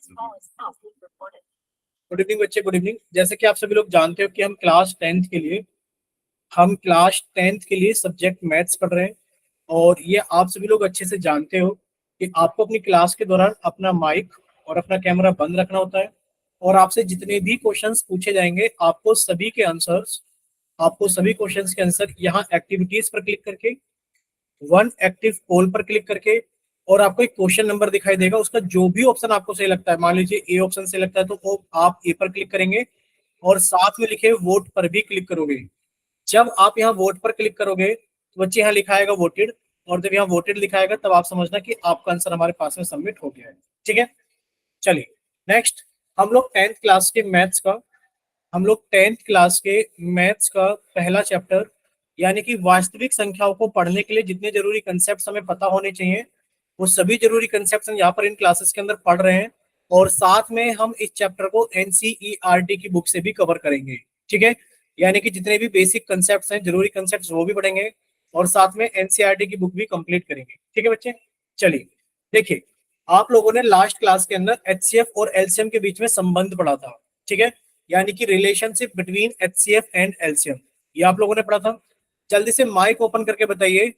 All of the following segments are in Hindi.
गुड इवनिंग बच्चे, गुड इवनिंग। जैसे कि आप सभी लोग जानते हो कि हम क्लास टेंथ के लिए सब्जेक्ट मैथ्स पढ़ रहे हैं। और ये आप सभी लोग अच्छे से जानते हो कि आपको अपनी क्लास के दौरान अपना माइक और अपना कैमरा बंद रखना होता है। और आपसे जितने भी क्वेश्चंस पूछे जाएंगे आपको सभी क्वेश्चंस के आंसर यहाँ एक्टिविटीज पर क्लिक करके, वन एक्टिव पोल पर क्लिक करके, और आपको एक क्वेश्चन नंबर दिखाई देगा, उसका जो भी ऑप्शन आपको सही लगता है, मान लीजिए ए ऑप्शन सही लगता है तो वो आप ए पर क्लिक करेंगे और साथ में लिखे वोट पर भी क्लिक करोगे। जब आप यहाँ वोट पर क्लिक करोगे तो बच्चे यहाँ लिखा आएगा वोटेड, और जब यहाँ वोटेड लिखाएगा तब आप समझना कि आपका आंसर हमारे पास में सबमिट हो गया है। ठीक है, चलिए नेक्स्ट। हम लोग टेंथ क्लास के मैथ्स का हम लोग टेंथ क्लास के मैथ्स का पहला चैप्टर, यानी कि वास्तविक संख्याओं को पढ़ने के लिए जितने जरूरी कंसेप्ट हमें पता होने चाहिए वो सभी जरूरी कंसेप्ट हम यहाँ पर इन क्लासेस के अंदर पढ़ रहे हैं। और साथ में हम इस चैप्टर को एनसीईआरटी की बुक से भी कवर करेंगे। ठीक है, यानी कि जितने भी बेसिक कंसेप्ट हैं, जरूरी कंसेप्ट, वो भी पढ़ेंगे और साथ में एनसीईआरटी की बुक भी कंप्लीट करेंगे। ठीक है बच्चे, चलिए देखिए, आप लोगों ने लास्ट क्लास के अंदर एचसीएफ और एलसीएम के बीच में संबंध पढ़ा था। ठीक है, यानी कि relationship between HCF and LCM, ये आप लोगों ने पढ़ा था। जल्दी से माइक ओपन करके बताइए,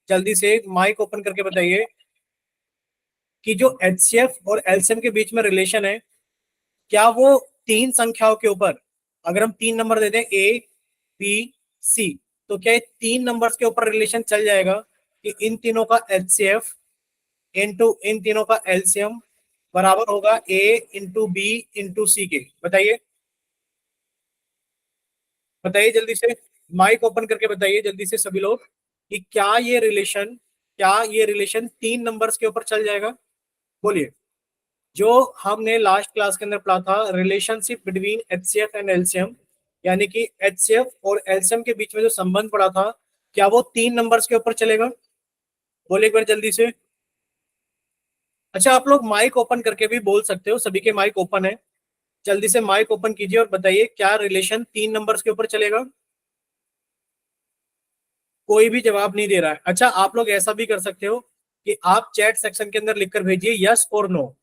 जल्दी से माइक ओपन करके बताइए कि जो एचसीएफ और एलसीएम के बीच में रिलेशन है, क्या वो तीन संख्याओं के ऊपर, अगर हम तीन नंबर दे दें ए बी सी, तो क्या ये तीन नंबर्स के ऊपर रिलेशन चल जाएगा कि इन तीनों का एचसीएफ इंटू इन तीनों का एलसीएम बराबर होगा ए इंटू बी इंटू सी के? बताइए बताइए जल्दी से, माइक ओपन करके बताइए जल्दी से सभी लोग कि क्या ये रिलेशन तीन नंबर्स के ऊपर चल जाएगा? बोलिए। जो हमने लास्ट क्लास के अंदर पढ़ा था, relationship between HCF and LCM, यानी कि एचसीएफ और एलसीएम के बीच में जो संबंध पड़ा था, क्या वो तीन नंबर्स के ऊपर चलेगा? बोलिए एक बार जल्दी से। अच्छा, आप लोग माइक ओपन करके भी बोल सकते हो, सभी के माइक ओपन है। जल्दी से माइक ओपन कीजिए और बताइए क्या रिलेशन तीन नंबर्स के ऊपर चलेगा? कोई भी जवाब नहीं दे रहा है। अच्छा, आप लोग ऐसा भी कर सकते हो कि आप चैट सेक्शन के अंदर लिखकर भेजिए यस और नो।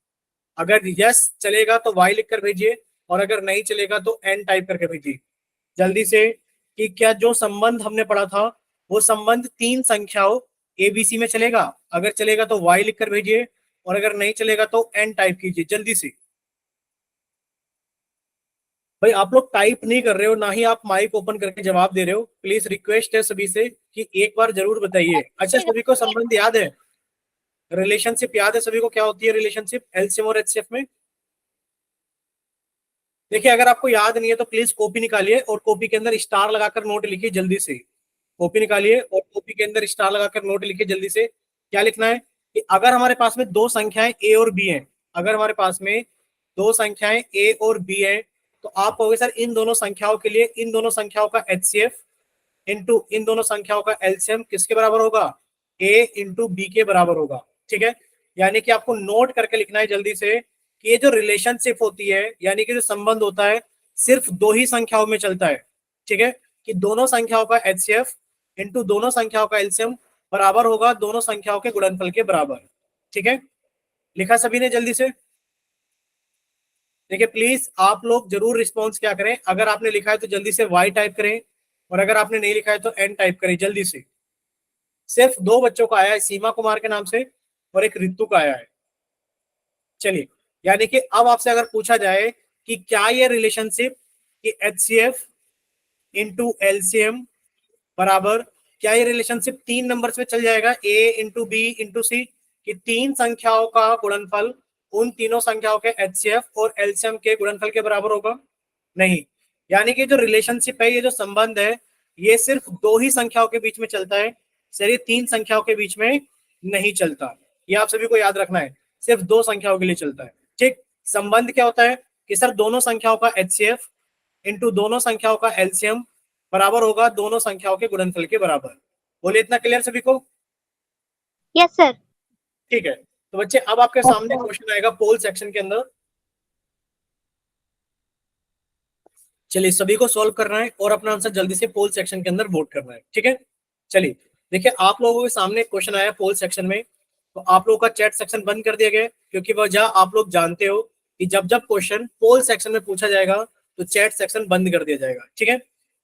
अगर यस चलेगा तो वाई लिखकर भेजिए, और अगर नहीं चलेगा तो एन टाइप करके भेजिए जल्दी से। कि क्या जो संबंध हमने पढ़ा था वो संबंध तीन संख्याओं एबीसी में चलेगा? अगर चलेगा तो वाई लिखकर भेजिए, और अगर नहीं चलेगा तो एन टाइप कीजिए जल्दी से। भाई आप लोग टाइप नहीं कर रहे हो, ना ही आप माइक ओपन करके जवाब दे रहे हो। प्लीज रिक्वेस्ट है सभी से कि एक बार जरूर बताइए। अच्छा, सभी को संबंध याद है, रिलेशनशिप याद है सभी को, क्या होती है रिलेशनशिप एलसीएम और एचसीएफ में? देखिए, अगर आपको याद नहीं है तो प्लीज कॉपी निकालिए और कॉपी के अंदर स्टार लगाकर नोट लिखिए जल्दी से। कॉपी निकालिए और कॉपी के अंदर स्टार लगाकर नोट लिखिए जल्दी से। क्या लिखना है कि अगर हमारे पास में दो संख्याएं ए और बी हैं, अगर हमारे पास में दो संख्याएं ए और बी हैं, तो आप कहोगे सर इन दोनों संख्याओं के लिए इन दोनों संख्याओं का एचसीएफ इंटू इन दोनों संख्याओं का एलसीएम किसके बराबर होगा? ए इंटू बी के बराबर होगा। ठीक है, यानी कि आपको नोट करके लिखना है जल्दी से कि ये जो रिलेशनशिप होती है, यानी कि जो संबंध होता है, सिर्फ दो ही संख्याओं में चलता है। ठीक है, कि दोनों संख्याओं का एचसीएफ इंटू दोनों संख्याओं का एलसीएम बराबर होगा दोनों संख्याओं के गुणनफल के बराबर। ठीक है, लिखा सभी ने जल्दी से? देखिए प्लीज आप लोग जरूर रिस्पॉन्स क्या करें, अगर आपने लिखा है तो जल्दी से वाई टाइप करें, और अगर आपने नहीं लिखा है तो एन टाइप करें जल्दी से। सिर्फ दो बच्चों का आया है, सीमा कुमार के नाम से और एक रितु का आया है। चलिए, यानी कि अब आपसे अगर पूछा जाए कि क्या ये रिलेशनशिप कि एचसीएफ इंटू एलसीएम बराबर, क्या ये रिलेशनशिप तीन नंबर्स में चल जाएगा, ए इंटू बी इंटू सी, कि तीन संख्याओं का गुणनफल उन तीनों संख्याओं के एचसीएफ और एलसीएम के गुणनफल के बराबर होगा? नहीं। यानी कि जो रिलेशनशिप है, ये जो संबंध है, ये सिर्फ दो ही संख्याओं के बीच में चलता है, सिर्फ तीन संख्याओं के बीच में नहीं चलता। ये आप सभी को याद रखना है, सिर्फ दो संख्याओं के लिए चलता है। ठीक, संबंध क्या होता है कि सर दोनों संख्याओं का एचसीएफ इंटू दोनों संख्याओं का एलसीएम बराबर होगा दोनों संख्याओं के गुणनफल के बराबर। बोलिए, इतना क्लियर सभी को? Yes sir. ठीक है, तो बच्चे अब आपके सामने क्वेश्चन आएगा पोल सेक्शन के अंदर। चलिए, सभी को सॉल्व करना है और अपना आंसर जल्दी से पोल सेक्शन के अंदर वोट करना है। ठीक है, चलिए देखिए, आप लोगों के सामने क्वेश्चन आया पोल सेक्शन में, तो आप लोगों का चैट सेक्शन बंद कर दिया गया, क्योंकि वजह आप लोग जानते हो कि जब जब क्वेश्चन पोल सेक्शन में पूछा जाएगा तो चैट सेक्शन बंद कर दिया जाएगा। ठीक है,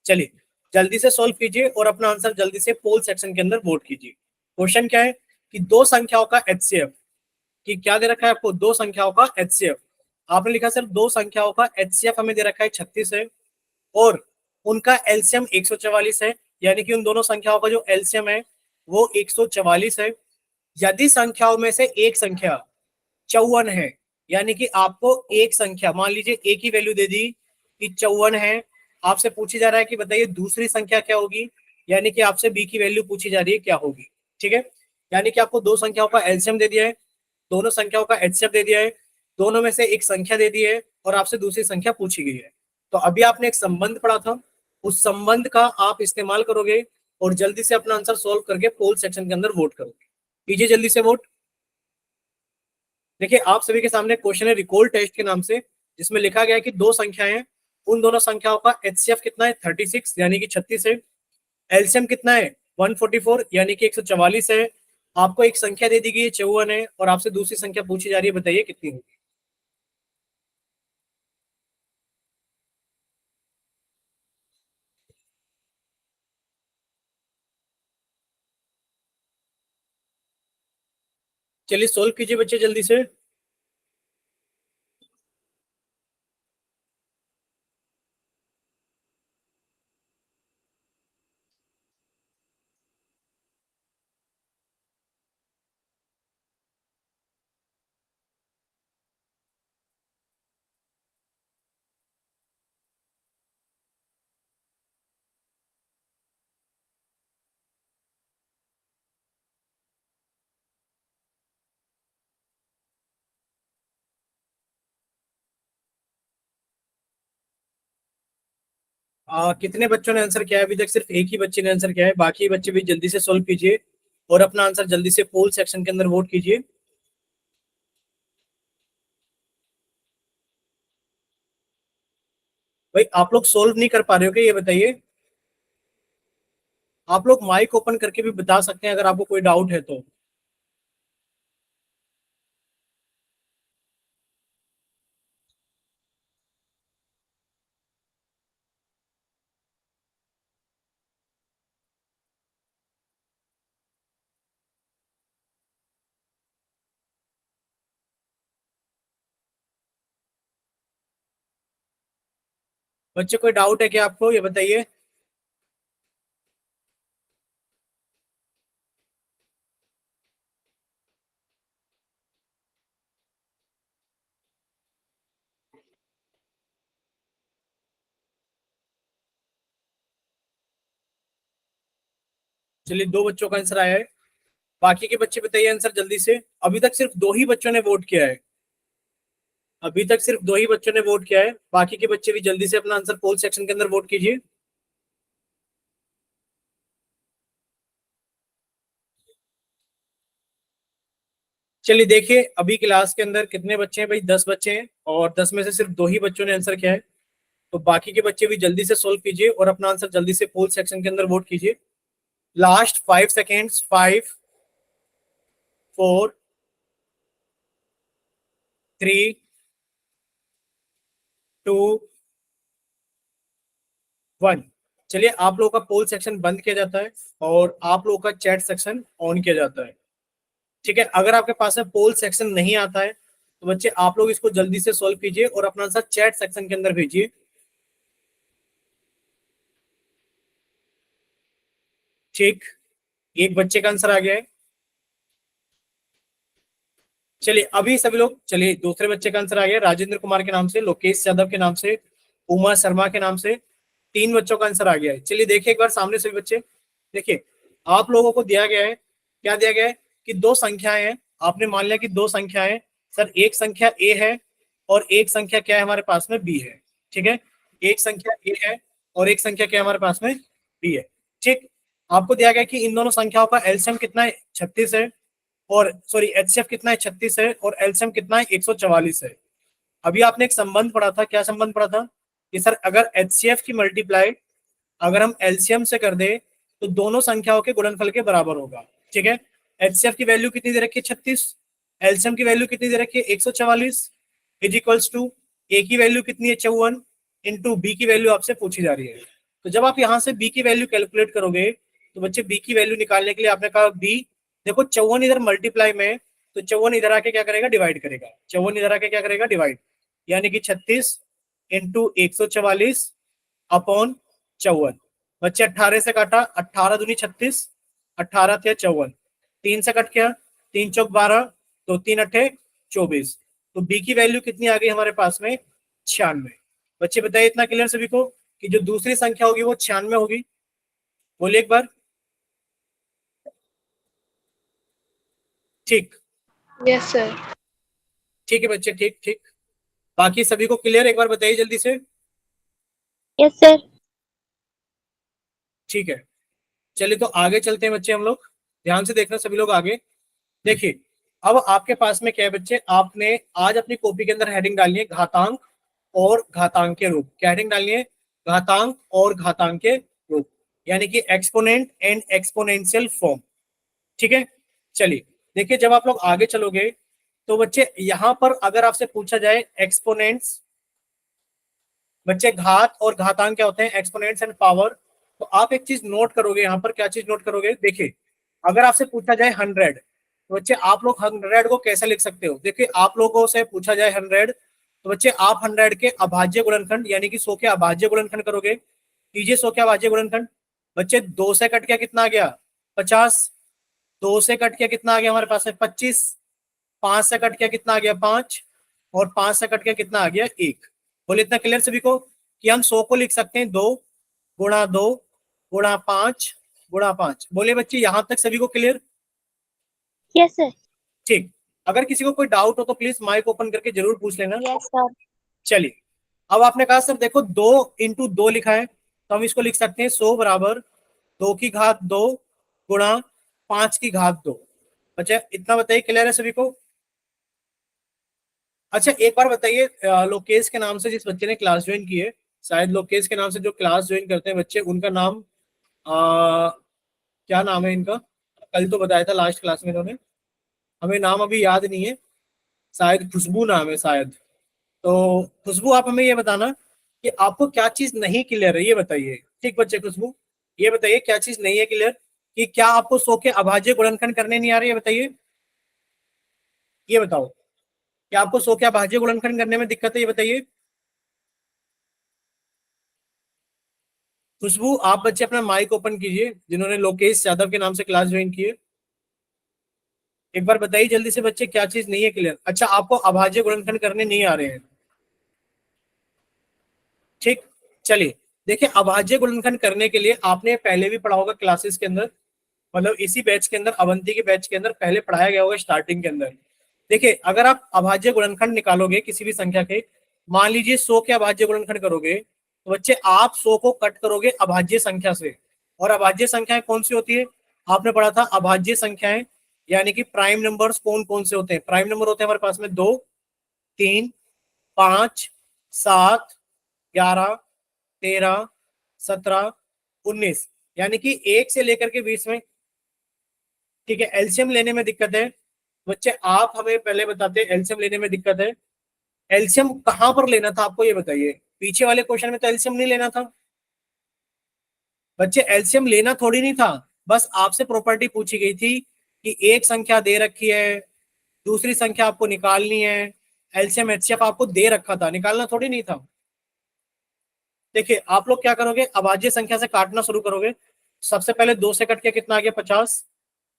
चलिए जल्दी से सॉल्व कीजिए और अपना आंसर जल्दी से पोल सेक्शन के अंदर वोट कीजिए। क्वेश्चन क्या है कि दो संख्याओं का एचसीएफ, कि क्या दे रखा है आपको, दो संख्याओं का एचसीएफ। आपने लिखा सर दो संख्याओं का एचसीएफ हमें दे रखा है 36 है और उनका एलसीएम 144 है, यानी कि उन दोनों संख्याओं का जो एलसीएम है वो 144 है। यदि संख्याओं में से एक संख्या 54 है, यानी कि आपको एक संख्या, मान लीजिए एक ही वैल्यू दे दी कि 54 है, आपसे पूछी जा रहा है कि बताइए दूसरी संख्या क्या होगी, यानी कि आपसे बी की वैल्यू पूछी जा रही है क्या होगी। ठीक है, यानी कि आपको दो संख्याओं का एलसीएम दे दिया है, दोनों संख्याओं का एचसीएफ दे दिया है, दोनों में से एक संख्या दे दी है और आपसे दूसरी संख्या पूछी गई है। तो अभी आपने एक संबंध पढ़ा था, उस संबंध का आप इस्तेमाल करोगे और जल्दी से अपना आंसर सोल्व करके पोल सेक्शन के अंदर वोट करोगे। कीजिए जल्दी से वोट। देखिए आप सभी के सामने क्वेश्चन है रिकॉल टेस्ट के नाम से, जिसमें लिखा गया है कि दो संख्याएं हैं, उन दोनों संख्याओं का एचसीएफ कितना है 36 यानी कि 36 है, एलसीएम कितना है 144 यानी कि 144 है, आपको एक संख्या दे दी गई है 54 है और आपसे दूसरी संख्या पूछी जा रही है, बताइए कितनी होगी। चलिए सोल्व कीजिए बच्चे जल्दी से। कितने बच्चों ने आंसर किया है अभी तक? सिर्फ एक ही बच्चे ने आंसर किया है, बाकी बच्चे भी जल्दी से सोल्व कीजिए और अपना आंसर जल्दी से पोल सेक्शन के अंदर वोट कीजिए। भाई आप लोग सोल्व नहीं कर पा रहे हो क्या, ये बताइए। आप लोग माइक ओपन करके भी बता सकते हैं अगर आपको कोई डाउट है तो। बच्चे कोई डाउट है क्या आपको, ये बताइए। चलिए दो बच्चों का आंसर आया है, बाकी के बच्चे बताइए आंसर जल्दी से। अभी तक सिर्फ दो ही बच्चों ने वोट किया है, अभी तक सिर्फ दो ही बच्चों ने वोट किया है, बाकी के बच्चे भी जल्दी से अपना आंसर पोल सेक्शन के अंदर वोट कीजिए। चलिए देखिए अभी क्लास के अंदर कितने बच्चे हैं भाई, 10 बच्चे हैं और 10 में से सिर्फ दो ही बच्चों ने आंसर किया है। तो बाकी के बच्चे भी जल्दी से सोल्व कीजिए और अपना आंसर जल्दी से पोल सेक्शन के अंदर वोट कीजिए। Last 5 seconds, 5, 4, 3, 2, 1। चलिए आप लोगों का पोल सेक्शन बंद किया जाता है और आप लोगों का चैट सेक्शन ऑन किया जाता है। ठीक है, अगर आपके पास में पोल सेक्शन नहीं आता है तो बच्चे आप लोग इसको जल्दी से सॉल्व कीजिए और अपना आंसर चैट सेक्शन के अंदर भेजिए। ठीक, एक बच्चे का आंसर आ गया है। चलिए अभी सभी लोग, चलिए दूसरे बच्चे का आंसर आ गया राजेंद्र कुमार के नाम से, लोकेश यादव के नाम से, उमा शर्मा के नाम से, तीन बच्चों का आंसर आ गया है। चलिए देखिए एक बार सामने सभी बच्चे, देखिए आप लोगों को दिया गया है, क्या दिया गया है कि दो संख्याएं हैं, आपने मान लिया कि दो संख्याएं, सर एक संख्या ए है और एक संख्या क्या है हमारे पास में, बी है। ठीक है, एक संख्या ए है और एक संख्या क्या है हमारे पास में, बी है। ठीक, आपको दिया गया कि इन दोनों संख्याओं का एलसीएम कितना है 36 है, और सॉरी एचसीएफ कितना है 36 है और एलसीएम कितना है 144 है। अभी आपने एक संबंध पढ़ा था, क्या संबंध पढ़ा था कि सर अगर एचसीएफ की मल्टीप्लाई अगर हम एलसीएम से कर दे तो दोनों संख्याओं के गुणनफल के बराबर होगा। ठीक है, एचसीएफ की वैल्यू कितनी दे रखी है 36, एलसीएम की वैल्यू कितनी दे रखी है 144, इज इक्वल्स टू ए की वैल्यू कितनी है 54 इंटू बी की वैल्यू आपसे पूछी जा रही है। तो जब आप यहाँ से बी की वैल्यू कैलकुलेट करोगे तो बच्चे बी की वैल्यू निकालने के लिए आपने कहा बी, देखो 54 इधर मल्टीप्लाई में, तो 54 इधर आके क्या करेगा, डिवाइड करेगा। 54 इधर आके क्या करेगा, डिवाइड, यानी कि 36 इंटू 144 अपॉन 54। बच्चे 18 से काटा, 18 दूनी 36, 18 थे 54, 3 से कट गया, 3 चौक 12, तो 3 अट्ठे 24। तो बी की वैल्यू कितनी आ गई हमारे पास में, 96। बच्चे बताइए इतना क्लियर सभी को कि जो दूसरी संख्या होगी वो 96 होगी? बोलिए एक बार। ठीक, यस सर। ठीक है बच्चे, ठीक ठीक। बाकी सभी को क्लियर, एक बार बताइए जल्दी से। Yes sir. ठीक है, चलिए तो आगे चलते हैं बच्चे हम लोग। ध्यान से देखना सभी लोग आगे। देखिए अब आपके पास में क्या है बच्चे, आपने आज अपनी कॉपी के अंदर हेडिंग डालनी है घातांक और घातांक के रूप। क्या हेडिंग डालनी है, घातांक और घातांक के रूप, यानी कि एक्सपोनेंट एंड एक्सपोनेंशियल फॉर्म। ठीक है, चलिए देखिए जब आप लोग आगे चलोगे तो बच्चे यहां पर अगर आपसे पूछा जाए एक्सपोनेंट्स, बच्चे घात और घातांक क्या होते हैं, एक्सपोनेंट्स एंड पावर, तो आप एक चीज नोट करोगे यहाँ पर। क्या चीज नोट करोगे, देखिए अगर आपसे पूछा जाए 100, तो बच्चे आप लोग 100 को कैसे लिख सकते हो। देखिए आप लोगों से पूछा जाए 100, तो बच्चे आप 100 के अभाज्य गुणनखंड यानी कि 100 के अभाज्य गुणनखंड करोगे। कीजिए 100 के अभाज्य गुणनखंड। बच्चे 2 से कट के कितना आ गया, 50। 2 से कट के कितना आ गया हमारे पास में, 25। 5 से कट के कितना आ गया, 5। और 5 से कट के कितना आ गया, 1। बोले इतना क्लियर सभी को कि हम 100 को लिख सकते हैं 2 गुणा 2 गुणा 5 गुणा 5। बोले बच्चे यहां तक सभी को क्लियर? Yes sir. ठीक, अगर किसी को कोई डाउट हो तो प्लीज माइक ओपन करके जरूर पूछ लेना। Yes sir. चलिए अब आपने कहा सर देखो 2 × 2 लिखा है, तो हम इसको लिख सकते हैं 100 बराबर 2 की घात 2 गुणा 5 की घात 2। अच्छा इतना बताइए, क्लियर है सभी को? अच्छा एक बार बताइए, लोकेश के नाम से जिस बच्चे ने क्लास ज्वाइन की है, शायद लोकेश के नाम से जो क्लास ज्वाइन करते हैं बच्चे, उनका नाम क्या नाम है इनका? कल तो बताया था लास्ट क्लास में इन्होंने, हमें नाम अभी याद नहीं है, शायद खुशबू नाम है शायद। तो खुशबू आप हमें ये बताना कि आपको क्या चीज नहीं क्लियर है, ये बताइए। ठीक बच्चे, खुशबू ये बताइए क्या चीज नहीं है क्लियर, कि क्या आपको 100 के अभाज्य गुणनखंड करने नहीं आ रही है, बताइए। ये बताओ क्या आपको 100 के अभाज्य गुणनखंड करने में दिक्कत है, ये बताइए। खुशबू आप बच्चे अपना माइक ओपन कीजिए, जिन्होंने लोकेश यादव के नाम से क्लास ज्वाइन की है। एक बार बताइए जल्दी से बच्चे क्या चीज नहीं है क्लियर। अच्छा आपको अभाज्य गुणनखंड करने नहीं आ रहे हैं, ठीक। चलिए देखिए अभाज्य गुणनखंड करने के लिए आपने पहले भी पढ़ा होगा क्लासेस के अंदर, मतलब इसी बैच के अंदर, अवंती के बैच के अंदर पहले पढ़ाया गया होगा स्टार्टिंग के अंदर। देखिए अगर आप अभाज्य गुणनखंड निकालोगे किसी भी संख्या के, मान लीजिए 100 के अभाज्य गुणनखंड करोगे, तो बच्चे आप 100 को कट करोगे अभाज्य संख्या से। और अभाज्य संख्याएं कौन सी होती है, आपने पढ़ा था अभाज्य संख्याएं यानी कि प्राइम नंबर्स कौन कौन से होते हैं। प्राइम नंबर होते हैं हमारे पास में 2, 3, 5, 7, 11, 13, 17, 19, यानी कि 1 से लेकर के 20 में। ठीक है, एलसीएम लेने में दिक्कत है बच्चे, आप हमें पहले बताते हैं एलसीएम लेने में दिक्कत है। एलसीएम कहां पर लेना था आपको ये बताइए, पीछे वाले क्वेश्चन में तो एलसीएम नहीं लेना था बच्चे, एलसीएम लेना थोड़ी नहीं था, बस आपसे प्रॉपर्टी पूछी गई थी कि एक संख्या दे रखी है, दूसरी संख्या आपको निकालनी है, एलसीएम एचसीएफ आपको दे रखा था, निकालना थोड़ी नहीं था। देखिए आप लोग क्या करोगे, अभाज्य संख्या से काटना शुरू करोगे। सबसे पहले 2 से कट के कितना आ गया, 50।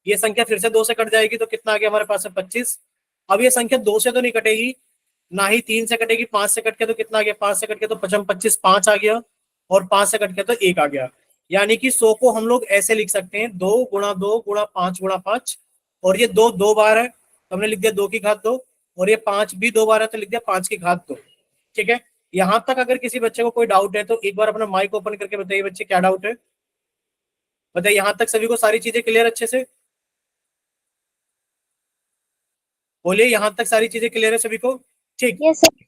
ये संख्या फिर से 2 से कट जाएगी तो कितना आ गया हमारे पास में, 25। अब ये संख्या 2 से तो नहीं कटेगी, ना ही 3 से कटेगी, 5 से कट के तो कितना आ गया, 5 से कट के तो 25 25, 5 आ गया, और 5 से कट के तो 1 आ गया। यानी कि 100 को हम लोग ऐसे लिख सकते हैं 2 गुणा 2 गुणा 5 गुणा 5, और ये 2 2 बार है तो हमने लिख दिया 2 की घात 2, और ये 5 भी 2 बार है तो लिख दिया 5 की घात 2। ठीक है, यहां तक अगर किसी बच्चे को कोई डाउट है तो एक बार अपना माइक ओपन करके बताइए बच्चे क्या डाउट है, बताइए। यहां तक सभी को सारी चीजें क्लियर अच्छे से बोलिए, यहां तक सारी चीजें क्लियर है सभी को? ठीक, यस सर।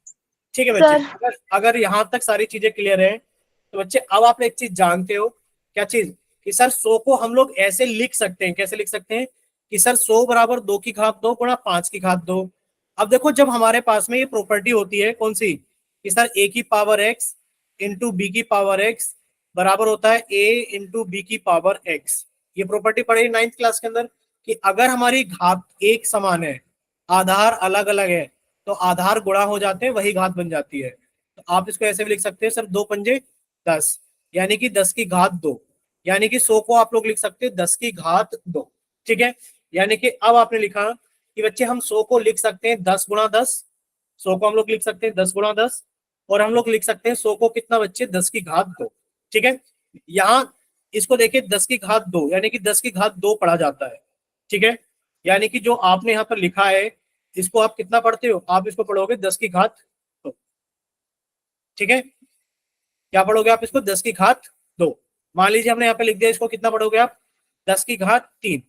ठीक है बच्चे, सर। अगर यहाँ तक सारी चीजें क्लियर है तो बच्चे अब आप एक चीज जानते हो, क्या चीज, कि सर 100 को हम लोग ऐसे लिख सकते हैं, कैसे लिख सकते हैं कि सर 100 बराबर 2 की घात 2 गुणा 5 की घात 2। अब देखो जब हमारे पास में ये प्रॉपर्टी होती है कौन सी, कि सर a की पावर x इंटू बी की पावर x बराबर होता है a इंटू बी की पावर x। ये प्रॉपर्टी पढ़ी 9th क्लास के अंदर कि अगर हमारी घात एक समान है, आधार अलग अलग है, तो आधार गुणा हो जाते हैं, वही घात बन जाती है। तो आप इसको ऐसे भी लिख सकते हैं सर 2 पंजे 10, यानी कि 10 की घात 2, यानी कि 100 को आप लोग लिख सकते हैं 10 की घात 2। ठीक है, यानी कि अब आपने लिखा कि बच्चे हम 100 को लिख सकते हैं 10 गुणा 10, 100 को हम लोग लिख सकते हैं 10 गुणा 10, और हम लोग लिख सकते हैं 100 को कितना बच्चे 10 की घात 2। ठीक है, यहाँ इसको देखिए 10 की घात 2 यानी कि 10 की घात 2 पढ़ा जाता है। ठीक है, यानी कि जो आपने यहाँ पर लिखा है इसको आप कितना पढ़ते हो, आप इसको पढ़ोगे 10 की घात 2। ठीक है, क्या पढ़ोगे आप इसको 10 की घात 2। मान लीजिए हमने यहाँ पे लिख दिया, इसको कितना पढ़ोगे आप 10 की घात 3।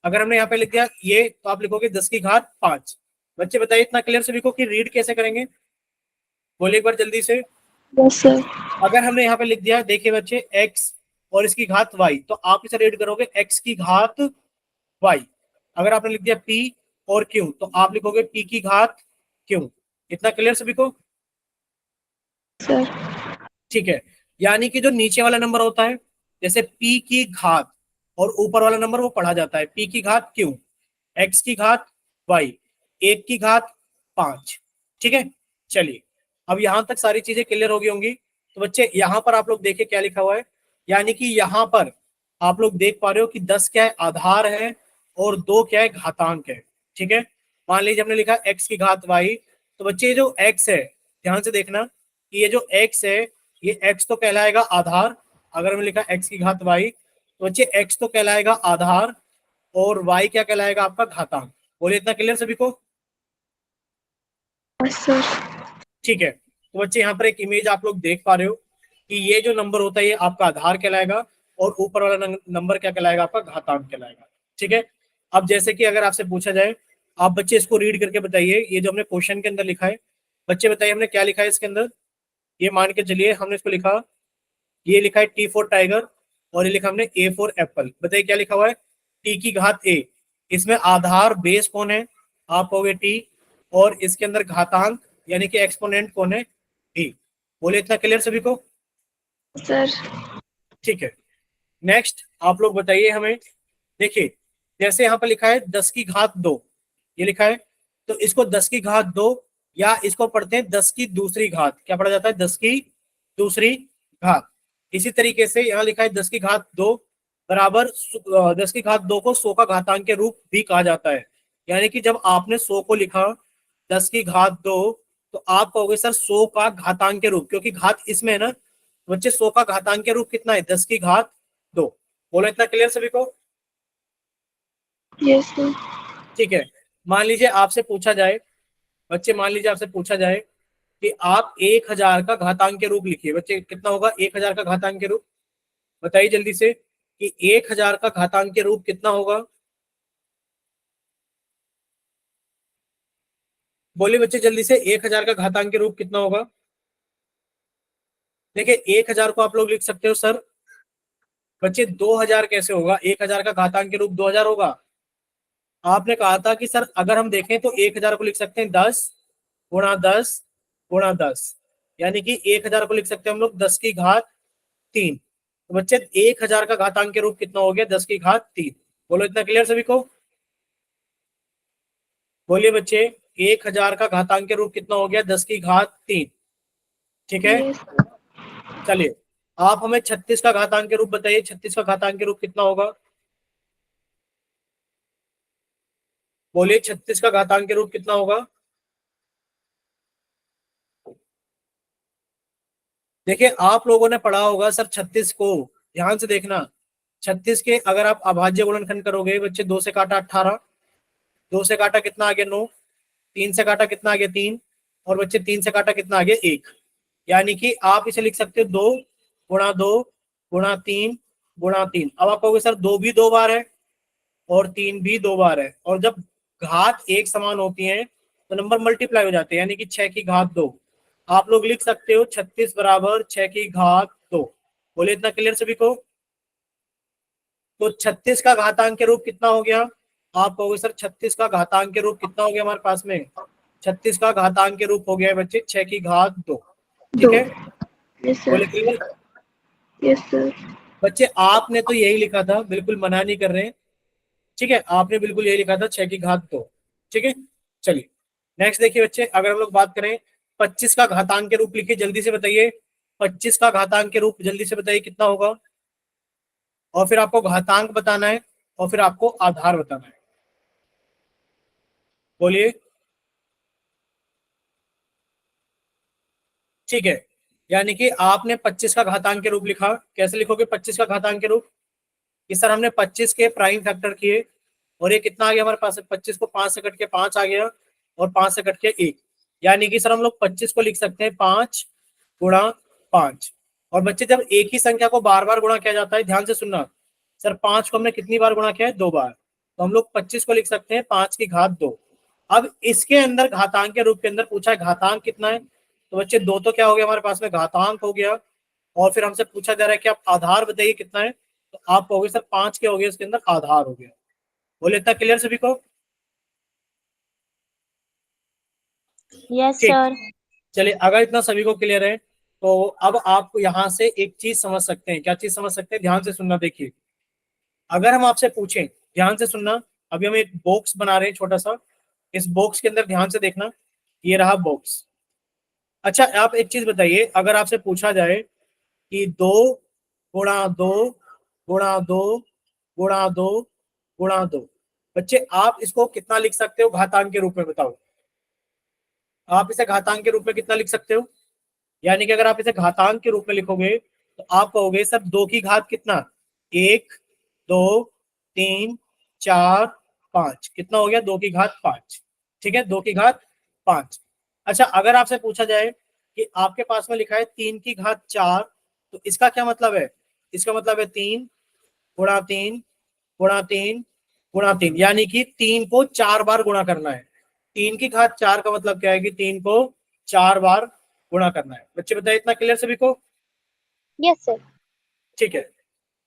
अगर हमने यहाँ पे लिख दिया ये, तो आप लिखोगे 10 की घात 5। बच्चे बताइए इतना क्लियर सभी को कि रीड कैसे करेंगे, बोलिए एक बार जल्दी से। Yes sir. अगर हमने यहाँ पे लिख दिया देखिए बच्चे x और इसकी घात y, तो आप इसे रीड करोगे x की घात y। अगर आपने लिख दिया p और q, तो आप लिखोगे p की घात q। इतना क्लियर सभी को? सर। ठीक है, यानी कि जो नीचे वाला नंबर होता है जैसे p की घात, और ऊपर वाला नंबर वो पढ़ा जाता है p की घात q, x की घात y, 1 की घात 5। ठीक है, चलिए अब यहां तक सारी चीजें क्लियर हो गई होंगी। तो बच्चे यहाँ पर आप लोग देखिए क्या लिखा हुआ है, यानी कि यहाँ पर आप लोग देख पा रहे हो कि 10 क्या है आधार है, और 2 क्या है घातांक है। ठीक है, मान लीजिए हमने लिखा x की घात y, तो बच्चे ये जो x है ध्यान से देखना कि ये जो x है, ये x तो कहलाएगा आधार। अगर हमने लिखा x की घात y, तो बच्चे x तो कहलाएगा आधार, और y क्या कहलाएगा आपका घातांक। बोलिए इतना क्लियर सभी को? Yes sir. ठीक है, तो बच्चे यहाँ पर एक इमेज आप लोग देख पा रहे हो कि ये जो नंबर होता है ये आपका आधार कहलाएगा, और ऊपर वाला नंबर क्या कहलाएगा आपका घातांक कहलाएगा। ठीक है, अब जैसे कि अगर आपसे पूछा जाए, आप बच्चे इसको रीड करके बताइए, ये जो हमने क्वेश्चन के अंदर लिखा है, बच्चे बताइए हमने क्या लिखा है इसके अंदर। ये मान के चलिए हमने इसको लिखा, ये लिखा है टी फॉर टाइगर, और ये लिखा हमने ए फॉर एप्पल। बताइए क्या लिखा हुआ है, टी की घात ए। इसमें आधार बेस कौन है, आप कहोगे टी, और इसके अंदर घातांक यानी कि एक्सपोनेंट कौन है, ए। बोले इतना क्लियर सभी को? सर। ठीक है, नेक्स्ट आप लोग बताइए हमें। देखिए जैसे यहाँ पर लिखा है 10 की घात 2, ये लिखा है, तो इसको 10 की घात 2, या इसको पढ़ते हैं 10 की दूसरी घात, क्या पढ़ा जाता है 10 की दूसरी घात। इसी तरीके से यहाँ लिखा है 10 की घात 2 बराबर 10 की घात 2 को 100 का घातांक के रूप भी कहा जाता है। यानी कि जब आपने 100 को लिखा 10 की घात 2, तो आप कहोगे सर 100 का घातांक के रूप, क्योंकि घात इसमें है ना। बच्चे 100 का घातांक के रूप कितना है 10 की घात 2। बोलो इतना क्लियर सभी को? Yes sir. ठीक है, मान लीजिए आपसे पूछा जाए, बच्चे मान लीजिए आपसे पूछा जाए कि आप 1000 का घातांक के रूप लिखिए। बच्चे कितना होगा 1000 का घातांक के रूप, बताइए जल्दी से कि 1000 का घातांक के रूप कितना होगा। बोलिए बच्चे जल्दी से, 1000 का घातांक के रूप कितना होगा। देखिए 1000 को आप लोग लिख सकते हो सर, बच्चे 2000 कैसे होगा, 1000 का घातांक के रूप 2000 होगा। आपने कहा था कि सर अगर हम देखें तो 1000 को लिख सकते हैं 10 गुणा 10 गुणा 10, यानी कि 1000 को लिख सकते हैं हम लोग 10 की घात 3। तो बच्चे 1000 का घातांक के रूप कितना हो गया 10 की घात 3। बोलो इतना क्लियर सभी को? बोलिए बच्चे 1000 का घातांक के रूप कितना हो गया 10 की घात 3। ठीक है, यस। चलिए आप हमें 36 का घातांक के रूप बताइए, 36 का घातांक के रूप कितना होगा। बोलिए 36 का घातांक के रूप कितना होगा। देखिए आप लोगों ने पढ़ा होगा सर 36 को, ध्यान से देखना, 36 के अगर आप अभाज्य गुणनखंड करोगे बच्चे, 2 से काटा 18, 2 से काटा कितना आ गया 9, 3 से काटा कितना आ गया 3, और बच्चे 3 से काटा कितना आ गया 1। यानी कि आप इसे लिख सकते हो 2 गुणा 2 गुणा 3 गुणा 3। अब आप कहोगे सर 2 भी 2 बार है और 3 भी 2 बार है, और जब घात एक समान होती है तो नंबर मल्टीप्लाई हो जाते हैं, यानी कि 6 की घात 2। आप लोग लिख सकते हो 36 बराबर 6 की घात 2। बोले इतना क्लियर सभी को? तो 36 का घातांक के रूप कितना हो गया, आप कहोगे सर 36 का घातांक के रूप कितना हो गया हमारे पास में 36 का घातांक के रूप हो गया है बच्चे 6 की घात 2। ठीक दो। है, यस बोले सर। क्लियर? Yes sir. बच्चे आपने तो यही लिखा था, बिल्कुल मना नहीं कर रहे हैं। ठीक है, आपने बिल्कुल यही लिखा था 6 की घात 2। ठीक है, चलिए नेक्स्ट देखिए बच्चे, अगर हम लोग बात करें 25 का घातांक के रूप लिखिए, जल्दी से बताइए 25 का घातांक के रूप जल्दी से बताइए कितना होगा, और फिर आपको घातांक बताना है और फिर आपको आधार बताना है। बोलिए। ठीक है, यानी कि आपने 25 का घातांक के रूप लिखा, कैसे लिखोगे 25 का घातांक के रूप? कि सर हमने 25 के प्राइम फैक्टर किए, और ये कितना आ गया हमारे पास? 25 को 5 से कट के 5 आ गया, और 5 से कट के 1, यानी कि सर हम लोग 25 को लिख सकते हैं 5 गुणा 5। और बच्चे जब एक ही संख्या को बार बार गुणा किया जाता है, ध्यान से सुनना, सर 5 को हमने कितनी बार गुणा किया है? 2 बार, तो हम लोग 25 को लिख सकते हैं 5 की घात 2। अब इसके अंदर घातांक के रूप के अंदर पूछा है घातांक कितना है, तो बच्चे 2 तो क्या हो गया हमारे पास में? घातांक हो गया। और फिर हमसे पूछा जा रहा है कि आप आधार बताइए कितना है, तो आप कहोगे सर 5 के हो गए, इसके अंदर आधार हो गया। बोले इतना क्लियर सभी को? यस ठीक, सर। चलिए अगर इतना सभी को क्लियर है, तो अब आप यहाँ से एक चीज समझ सकते हैं। क्या चीज समझ सकते हैं? ध्यान से सुनना। देखिए, अगर हम आपसे पूछें, ध्यान से सुनना, अभी हम एक बॉक्स बना रहे हैं छोटा सा, इस बॉक्स के अंदर ध्यान से देखना, ये रहा बॉक्स। अच्छा, आप एक चीज बताइए, अगर आपसे पूछा जाए कि 2 गुणा 2 गुणा 2 गुणा 2 गुणा 2, बच्चे आप इसको कितना लिख सकते हो घातांक के रूप में? बताओ, आप इसे घातांक के रूप में कितना लिख सकते हो? यानी कि अगर आप इसे घातांक के रूप में लिखोगे, तो आप कहोगे सर 2 की घात कितना? 1 2 3 4 5, कितना हो गया? 2 की घात 5। ठीक है, 2 की घात 5। अच्छा, अगर आपसे पूछा जाए कि आपके पास में लिखा है 3 की घात 4, तो इसका क्या मतलब है? इसका मतलब है 3 गुणा 3 गुणा 3 गुणा 3, यानी कि 3 को 4 बार गुणा करना है। 3 की घात 4 का मतलब क्या है? कि 3 को 4 बार गुणा करना है। बच्चे बताइए इतना क्लियर सभी को? Yes sir. ठीक है,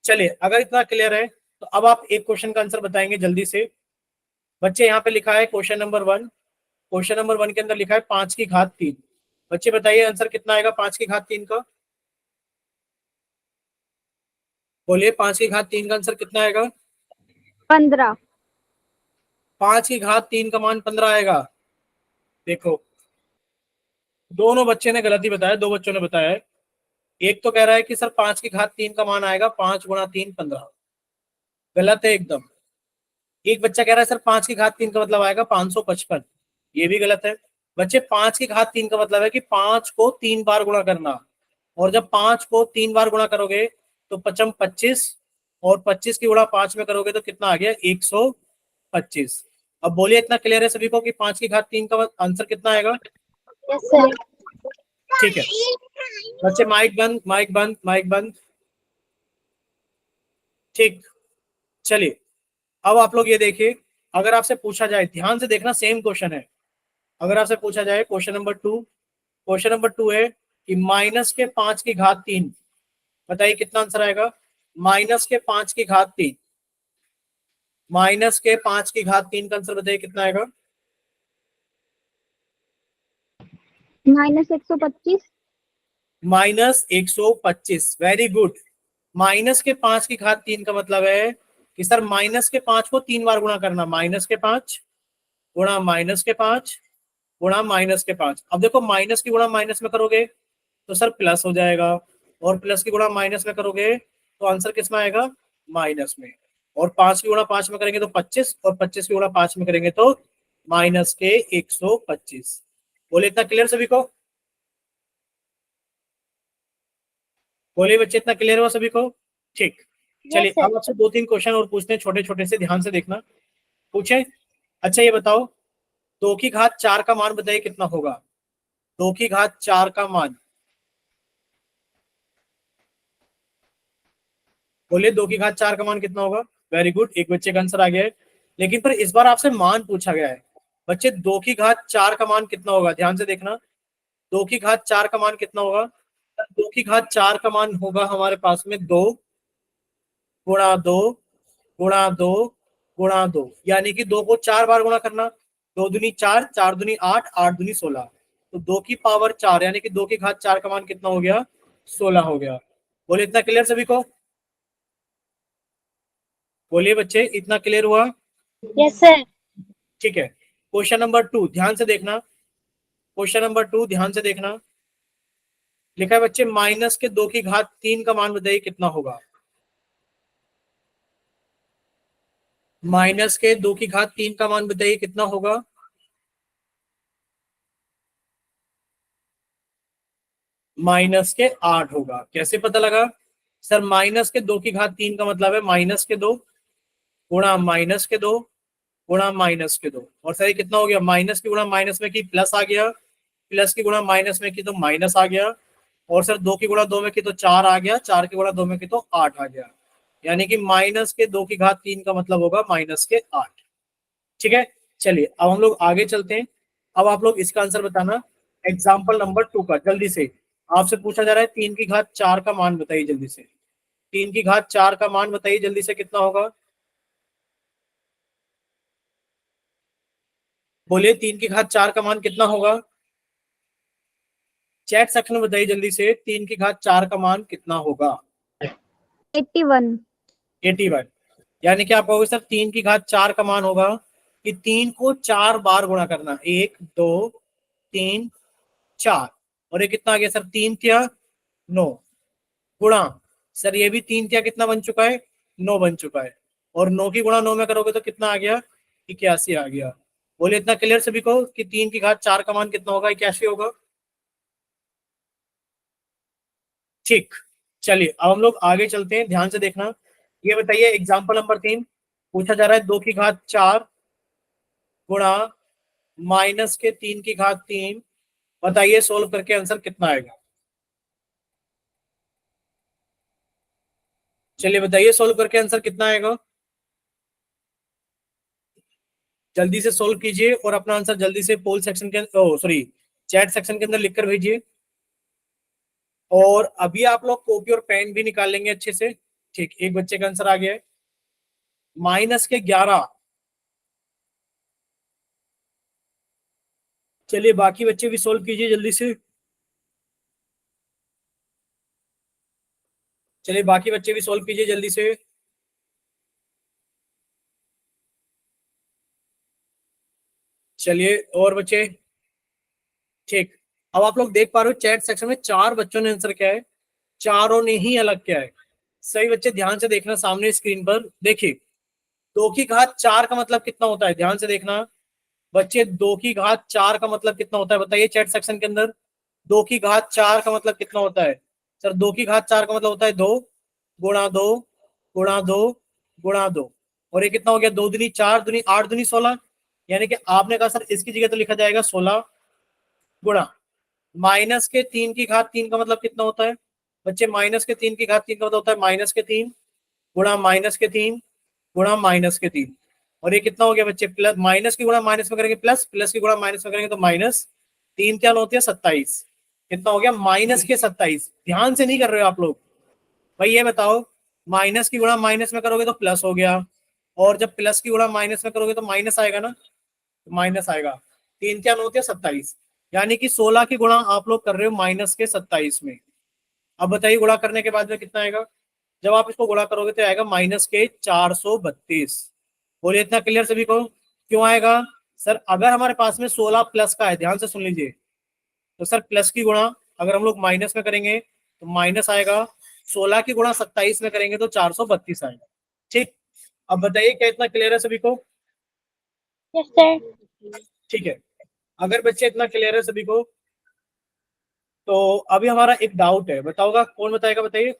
चलिए अगर इतना क्लियर है, तो अब आप एक क्वेश्चन का आंसर बताएंगे जल्दी से। बच्चे यहाँ पे लिखा है क्वेश्चन नंबर 1, क्वेश्चन नंबर 1 के अंदर लिखा है 5 की घात 3। बच्चे बताइए आंसर कितना आएगा 5 की घात 3 का? बोलिए 5 की घात 3 का आंसर कितना आएगा? 15। 5 की घात 3 का मान 15 आएगा। देखो, दोनों बच्चे ने गलती बताया, दो बच्चों ने बताया है। एक तो कह रहा है कि सर 5 की घात 3 का मान आएगा 5 गुणा 3 15, गलत है एकदम। एक बच्चा कह रहा है सर 5 की घात 3 का मतलब आएगा 555, ये भी गलत है। बच्चे 5 की घात 3 का मतलब है कि 5 को 3 बार गुणा करना, और जब 5 को 3 बार गुणा करोगे तो 5 25, और 25 की गुणा 5 में करोगे तो कितना आ गया? 125। अब बोलिए इतना क्लियर है सभी को कि 5 की घात 3 का आंसर कितना आएगा? Yes sir. ठीक है, बच्चे माइक बंद, माइक बंद, माइक बंद। ठीक, चलिए अब आप लोग ये देखिए, अगर आपसे पूछा जाए, ध्यान से देखना, सेम क्वेश्चन है। अगर आपसे पूछा जाए क्वेश्चन नंबर 2, क्वेश्चन नंबर 2 है कि माइनस के 5 की घात 3, बताइए कितना आंसर आएगा? माइनस के 5 की घात 3, माइनस के 5 की घात 3 का आंसर बताइए कितना आएगा? -125। Minus 125, very good. माइनस के 5 की घात 3 का मतलब है कि सर माइनस के 5 को 3 बार गुणा करना, माइनस के 5 गुणा माइनस के 5 गुणा माइनस के 5। अब देखो, माइनस की गुणा माइनस में करोगे तो सर प्लस हो जाएगा, और प्लस की गुणा माइनस में करोगे तो आंसर किस में आएगा? माइनस में। और 5 की गुणा 5 में करेंगे तो 25, और 25 की गुणा 5 में करेंगे तो माइनस के 125। बोले इतना क्लियर सभी को? बोलिए बच्चे इतना क्लियर हुआ सभी को? ठीक, चलिए यस सर। अब आपसे 2-3 क्वेश्चन और पूछते हैं, छोटे छोटे से, ध्यान से देखना। पूछे, अच्छा ये बताओ, 2 की घात 4 का मान बताइए कितना होगा? 2 की घात 4 का मान, बोलिए 2 की घात 4 का मान कितना होगा? वेरी गुड, एक बच्चे का आंसर आ गया है। लेकिन पर इस बार आपसे मान पूछा गया है। बच्चे 2 की घात 4 का मान कितना होगा? ध्यान से देखना, 2 की घात 4 का मान कितना होगा? 2 की घात 4 का मान होगा हमारे पास में 2 गुणा 2 गुणा 2 गुणा 2, यानी कि 2 को 4 बार गुणा करना। 2 दूनी 4, 4 दूनी 8, 8 दूनी 16, तो 2 की पावर 4 यानी कि 2 की घात 4 का मान कितना हो गया? 16 हो गया। बोले इतना क्लियर सभी को? बोलिए बच्चे, इतना क्लियर हुआ? Yes sir. ठीक है। क्वेश्चन नंबर 2 ध्यान से देखना। क्वेश्चन नंबर 2 ध्यान से देखना। लिखा है बच्चे, माइनस के 2 की घात 3 का मान बताइए कितना होगा? माइनस के 2 की घात 3 का मान बताइए कितना होगा? माइनस के 8 होगा। कैसे पता लगा? सर माइनस के 2 की घात 3 का मतलब है माइनस के 2 गुणा माइनस के 2 गुणा माइनस के 2, और सर ये कितना हो गया? माइनस की गुणा माइनस में की प्लस आ गया, प्लस की गुणा माइनस में की तो माइनस आ गया, और सर 2 की गुणा 2 में की तो 4 आ गया, 4 की गुणा 2 में की तो 8 आ गया। यानी कि माइनस के 2 की घात 3 का मतलब होगा माइनस के 8। ठीक है, चलिए अब हम लोग आगे चलते हैं। अब आप लोग इसका आंसर बताना। एग्जाम्पल नंबर 2 का जल्दी से आपसे पूछा जा रहा है, 3 की घात 4 का मान बताइए जल्दी से। 3 की घात 4 का मान बताइए जल्दी से कितना होगा? बोलिए 3 की घात 4 का मान कितना होगा? चैट सेक्शन में बताइए जल्दी से, 3 की घात 4 का मान कितना होगा? 81। 81। यानी कि आप कहोगे सर 3 की घात 4 का मान होगा कि 3 को 4 बार गुणा करना, 1 2 3 4, और ये कितना आ गया सर? 3 क्या 9 गुणा, सर ये भी 3 क्या कितना बन चुका है? 9 बन चुका है, और 9 की गुणा 9 में करोगे तो कितना आ गया? 81 आ गया। बोले इतना क्लियर सभी को कि 3 की घात 4 का मान कितना होगा? 81 होगा। ठीक, चलिए अब हम लोग आगे चलते हैं, ध्यान से देखना। ये बताइए एग्जाम्पल नंबर 3 पूछा जा रहा है, 2 की घात 4 गुणा माइनस के 3 की घात 3, बताइए सोल्व करके आंसर कितना आएगा? चलिए बताइए सोल्व करके आंसर कितना आएगा? जल्दी से सोल्व कीजिए और अपना आंसर जल्दी से पोल सेक्शन के सॉरी चैट सेक्शन के अंदर लिखकर भेजिए। और अभी आप लोग कॉपी और पेन भी निकाल लेंगे अच्छे से। ठीक, एक बच्चे का आंसर आ गया है, माइनस के 11। चलिए बाकी बच्चे भी सोल्व कीजिए जल्दी से। चलिए बाकी बच्चे भी सोल्व कीजिए जल्दी से। चलिए और बच्चे, ठीक। अब आप लोग देख पा रहे हो चैट सेक्शन में 4 बच्चों ने आंसर किया है, चारों ने ही अलग किया है। सही बच्चे ध्यान से देखना, सामने स्क्रीन पर देखिए 2 की घात 4 का मतलब कितना होता है? ध्यान से देखना बच्चे, 2 की घात 4 का मतलब कितना होता है बताइए चैट सेक्शन के अंदर। 2 की घात 4 का मतलब कितना होता है? सर 2 की घात 4 का मतलब होता है 2 गुणा 2 गुणा 2 गुणा 2, और ये कितना हो गया? 2 दूनी 4 दूनी 8 दूनी 16। यानी कि आपने कहा सर इसकी जगह तो लिखा जाएगा 16 गुणा माइनस के 3 की घात 3 का मतलब कितना होता है? बच्चे माइनस के 3 की घात 3 का मतलब होता है माइनस के 3 गुणा माइनस के 3 गुणा माइनस के 3, और ये कितना हो गया बच्चे? प्लस, माइनस की गुणा माइनस में करेंगे प्लस, प्लस की गुणा माइनस में करेंगे तो माइनस, 3 क्या होती है? 27। कितना हो गया? माइनस के 27। ध्यान से नहीं कर रहे हो आप लोग भाई, ये बताओ माइनस की गुणा माइनस में करोगे तो प्लस हो गया, और जब प्लस की गुणा माइनस में करोगे तो माइनस आएगा ना, माइनस आएगा। 3 क्या होती है? 27। यानी कि 16 की गुणा आप लोग कर रहे हो माइनस के 27 में। अब बताइए गुणा करने के बाद में कितना आएगा? जब आप इसको गुणा करोगे तो आएगा माइनस के 432। बोलिए इतना क्लियर सभी को? क्यों आएगा? सर अगर हमारे पास में 16 प्लस का है, ध्यान से सुन लीजिए, तो सर प्लस की गुणा अगर हम लोग माइनस में करेंगे तो माइनस आएगा, 16 की गुणा 27 में करेंगे तो 432 आएगा। ठीक, अब बताइए क्या इतना क्लियर है सभी को? Yes sir. ठीक है, अगर बच्चे इतना क्लियर है सभी को, तो अभी हमारा एक डाउट है, बताओगा कौन बताएगा? बताइए।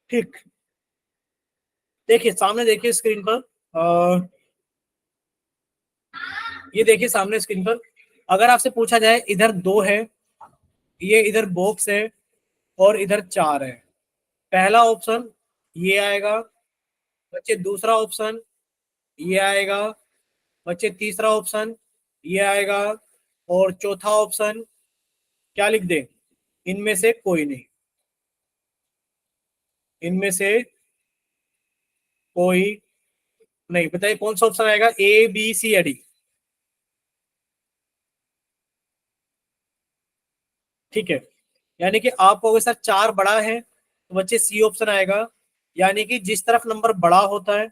ठीक, देखिए सामने देखिए स्क्रीन पर, ये देखिए सामने स्क्रीन पर, अगर आपसे पूछा जाए इधर 2 है, ये इधर बॉक्स है, और इधर 4 है, पहला ऑप्शन ये आएगा बच्चे, दूसरा ऑप्शन ये आएगा बच्चे, तीसरा ऑप्शन ये आएगा, और चौथा ऑप्शन क्या लिख दे? इनमें से कोई नहीं, इनमें से कोई नहीं, बताइए कौन सा ऑप्शन आएगा, ए बी सी या डी? ठीक है, यानी कि आप कहोगे सर 4 बड़ा है, तो बच्चे सी ऑप्शन आएगा। यानी कि जिस तरफ नंबर बड़ा होता है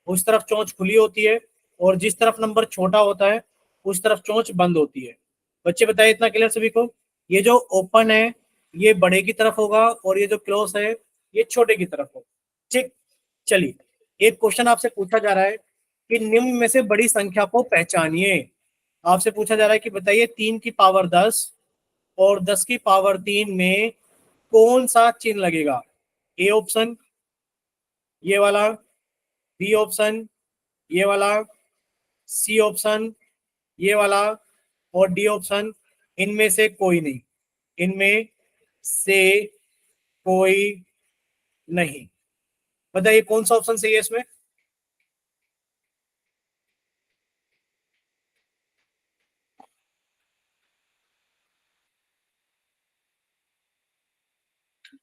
उस तरफ चोंच खुली होती है, और जिस तरफ नंबर छोटा होता है उस तरफ चोंच बंद होती है। बच्चे बताइए, इतना क्लियर सभी को? ये जो ओपन है ये बड़े की तरफ होगा, और ये जो क्लोज है ये छोटे की तरफ होगा। ठीक, चलिए एक क्वेश्चन आपसे पूछा जा रहा है कि निम्न में से बड़ी संख्या को पहचानिए। आपसे पूछा जा रहा है कि बताइए 3 की पावर 10 और 10 की पावर 3 में कौन सा चिन्ह लगेगा? ए ऑप्शन ये वाला, बी ऑप्शन ये वाला, सी ऑप्शन ये वाला, और डी ऑप्शन इनमें से कोई नहीं। इनमें से कोई नहीं। बताइए कौन सा ऑप्शन सही है इसमें?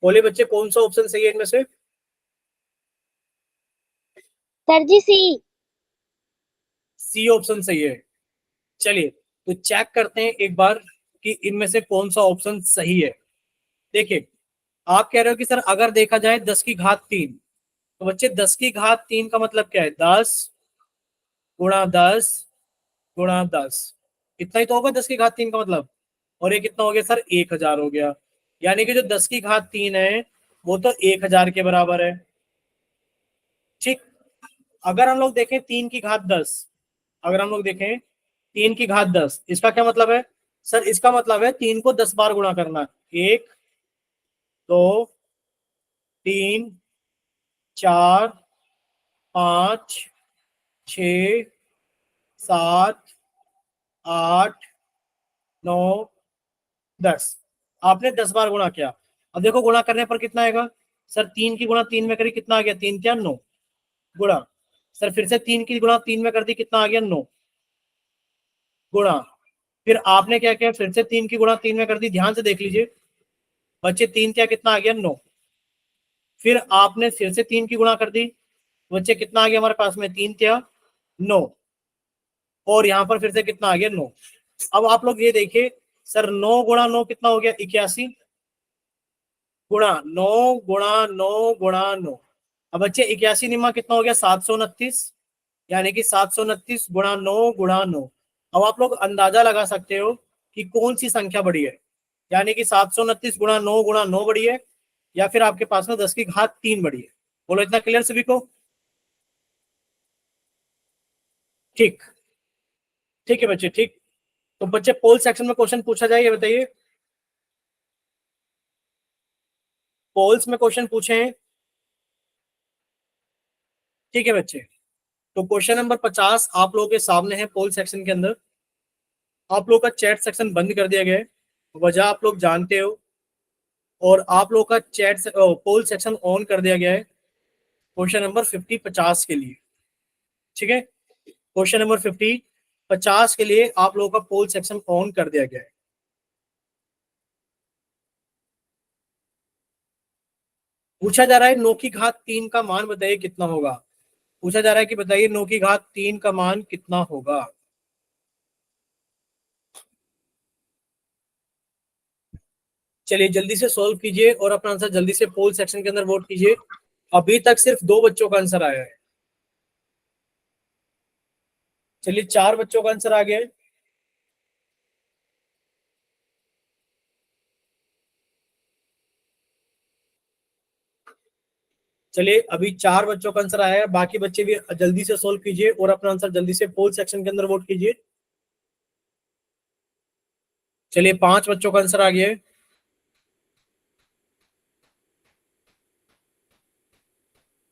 बोले बच्चे कौन सा ऑप्शन सही है इनमें से? सर जी सी। सी ऑप्शन सही है। चलिए तो चेक करते हैं एक बार कि इनमें से कौन सा ऑप्शन सही है। देखिए, आप कह रहे हो कि सर अगर देखा जाए 10 की घात 3, तो बच्चे 10 की घात 3 का मतलब क्या है? 10 × 10 × 10, इतना ही तो होगा 10 की घात 3 का मतलब। और ये कितना हो गया सर? 1000 हो गया। यानी कि जो 10 की घात 3 है वो तो 1000 के बराबर है। ठीक, अगर हम लोग देखें 3 की घात 10, अगर हम लोग देखें 3 की घात 10, इसका क्या मतलब है? सर इसका मतलब है 3 को 10 बार गुणा करना। 1 2 3 4 5 6 7 8 9 10, आपने 10 बार गुणा किया। अब देखो गुणा करने पर कितना आएगा? सर 3 की गुणा 3 में करी कितना आ गया? 3 × 9 गुणा। सर फिर से 3 की गुणा 3 में कर दी, कितना आ गया? 9 गुणा। फिर आपने क्या किया? फिर से 3 की गुणा 3 में कर दी। ध्यान से देख लीजिए बच्चे, 3 क्या कितना आ गया? 9। फिर आपने फिर से 3 की गुणा कर दी, बच्चे कितना आ गया हमारे पास में? 3 × 9। और यहाँ पर फिर से कितना आ गया? 9। अब आप लोग ये देखिए, सर 9 × 9 कितना हो गया? 81 गुणा 9 × 9 × 9। अब बच्चे 81 निमा कितना हो गया? 729। यानी कि 729 गुणा 9 × 9। अब आप लोग अंदाजा लगा सकते हो कि कौन सी संख्या बड़ी है। यानी कि 729 गुणा 9 बड़ी है, या फिर आपके पास में 10 की घात 3 बड़ी है। बोलो इतना क्लियर सभी को? ठीक, ठीक है बच्चे, ठीक। तो बच्चे पोल सेक्शन में क्वेश्चन पूछा जाए, ये बताइए। पोल्स में क्वेश्चन पूछे हैं, ठीक है बच्चे। तो क्वेश्चन नंबर 50 आप लोगों के सामने है पोल सेक्शन के अंदर। आप लोग का चैट सेक्शन बंद कर दिया गया है, वजह आप लोग जानते हो। और आप लोग का चैट पोल सेक्शन ऑन कर दिया गया है क्वेश्चन नंबर 50 के लिए। ठीक है, क्वेश्चन नंबर 50 के लिए आप लोगों का पोल सेक्शन ऑन कर दिया गया है। पूछा जा रहा है 9 की घात 3 का मान बताइए कितना होगा। पूछा जा रहा है कि बताइए 9 की घात 3 का मान कितना होगा। चलिए जल्दी से सॉल्व कीजिए और अपना आंसर जल्दी से पोल सेक्शन के अंदर वोट कीजिए। अभी तक सिर्फ 2 बच्चों का आंसर आया है। चलिए 4 बच्चों का आंसर आ गया है। चलिए अभी 4 बच्चों का आंसर आया है, बाकी बच्चे भी जल्दी से सोल्व कीजिए और अपना आंसर जल्दी से पोल सेक्शन के अंदर वोट कीजिए। चलिए 5 बच्चों का आंसर आ गया है।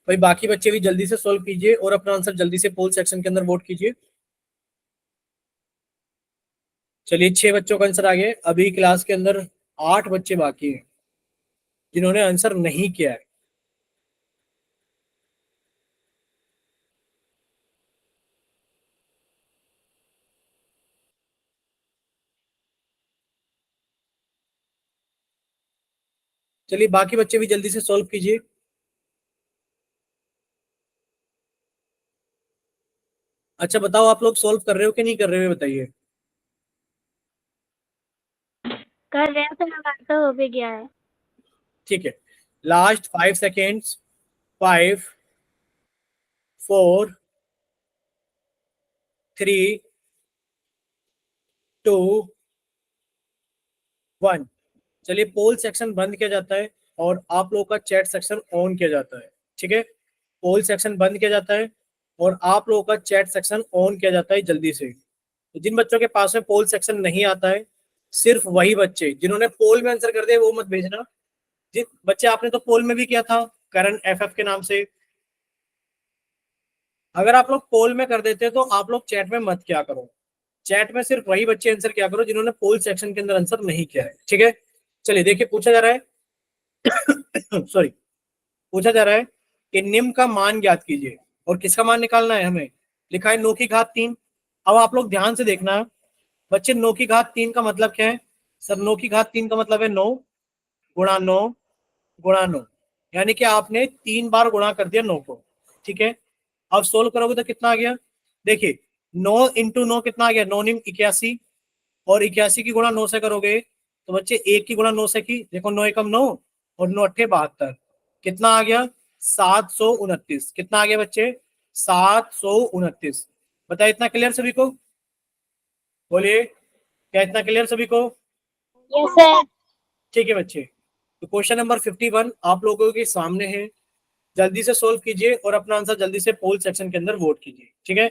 भाई बाकी बच्चे भी जल्दी से सोल्व कीजिए और अपना आंसर जल्दी से पोल सेक्शन के अंदर वोट कीजिए। चलिए 6 बच्चों का आंसर आ गया है। अभी क्लास के अंदर 8 बच्चे बाकी हैं जिन्होंने आंसर नहीं किया है। चलिए बाकी बच्चे भी जल्दी से सॉल्व कीजिए। अच्छा बताओ, आप लोग सोल्व कर रहे हो कि नहीं कर रहे हो, बताइए। कर रहे हैं तो हमारा तो हो भी गया है। ठीक है, लास्ट 5 सेकेंड्स। 5, 4, 3, 2, 1। चलिए पोल सेक्शन बंद किया जाता है और आप लोगों का चैट सेक्शन ऑन किया जाता है। ठीक है, पोल सेक्शन बंद किया जाता है और आप लोगों का चैट सेक्शन ऑन किया जाता है जल्दी से। तो जिन बच्चों के पास में पोल सेक्शन नहीं आता है, सिर्फ वही बच्चे जिन्होंने पोल में आंसर कर दिया वो मत भेजना। जिन बच्चे आपने तो पोल में भी किया था करण एफएफ के नाम से, अगर आप लोग पोल में कर देते तो आप लोग चैट में मत किया करो। चैट में सिर्फ वही बच्चे आंसर किया करो जिन्होंने पोल सेक्शन के अंदर आंसर नहीं किया है। ठीक है, चलिए देखिए पूछा जा रहा है सॉरी, पूछा जा रहा है कि निम्न का मान ज्ञात कीजिए और किसका मान निकालना है हमें। लिखा है 9 की घात 3। अब आप लोग ध्यान से देखना बच्चे, 9 की घात 3 का मतलब क्या है। सर 9 की घात 3 का मतलब है 9 × 9 × 9, यानी कि आपने 3 बार गुणा कर दिया 9 को। ठीक है, अब सोल्व करोगे तो कितना आ गया, देखिए 9 × 9 कितना आ गया, 9 × 9 = 81, और 81 की गुणा 9 से करोगे तो बच्चे 1 की गुणा 9 से की, देखो 9 × 9 और 9 × 8 = 72, कितना आ गया 729। कितना आ गया बच्चे 729। बताइए इतना क्लियर सभी को, बोलिए क्या इतना क्लियर सभी को। Yes sir. ठीक है बच्चे, तो क्वेश्चन नंबर 51 आप लोगों के सामने है, जल्दी से सोल्व कीजिए और अपना आंसर जल्दी से पोल सेक्शन के अंदर वोट कीजिए। ठीक है,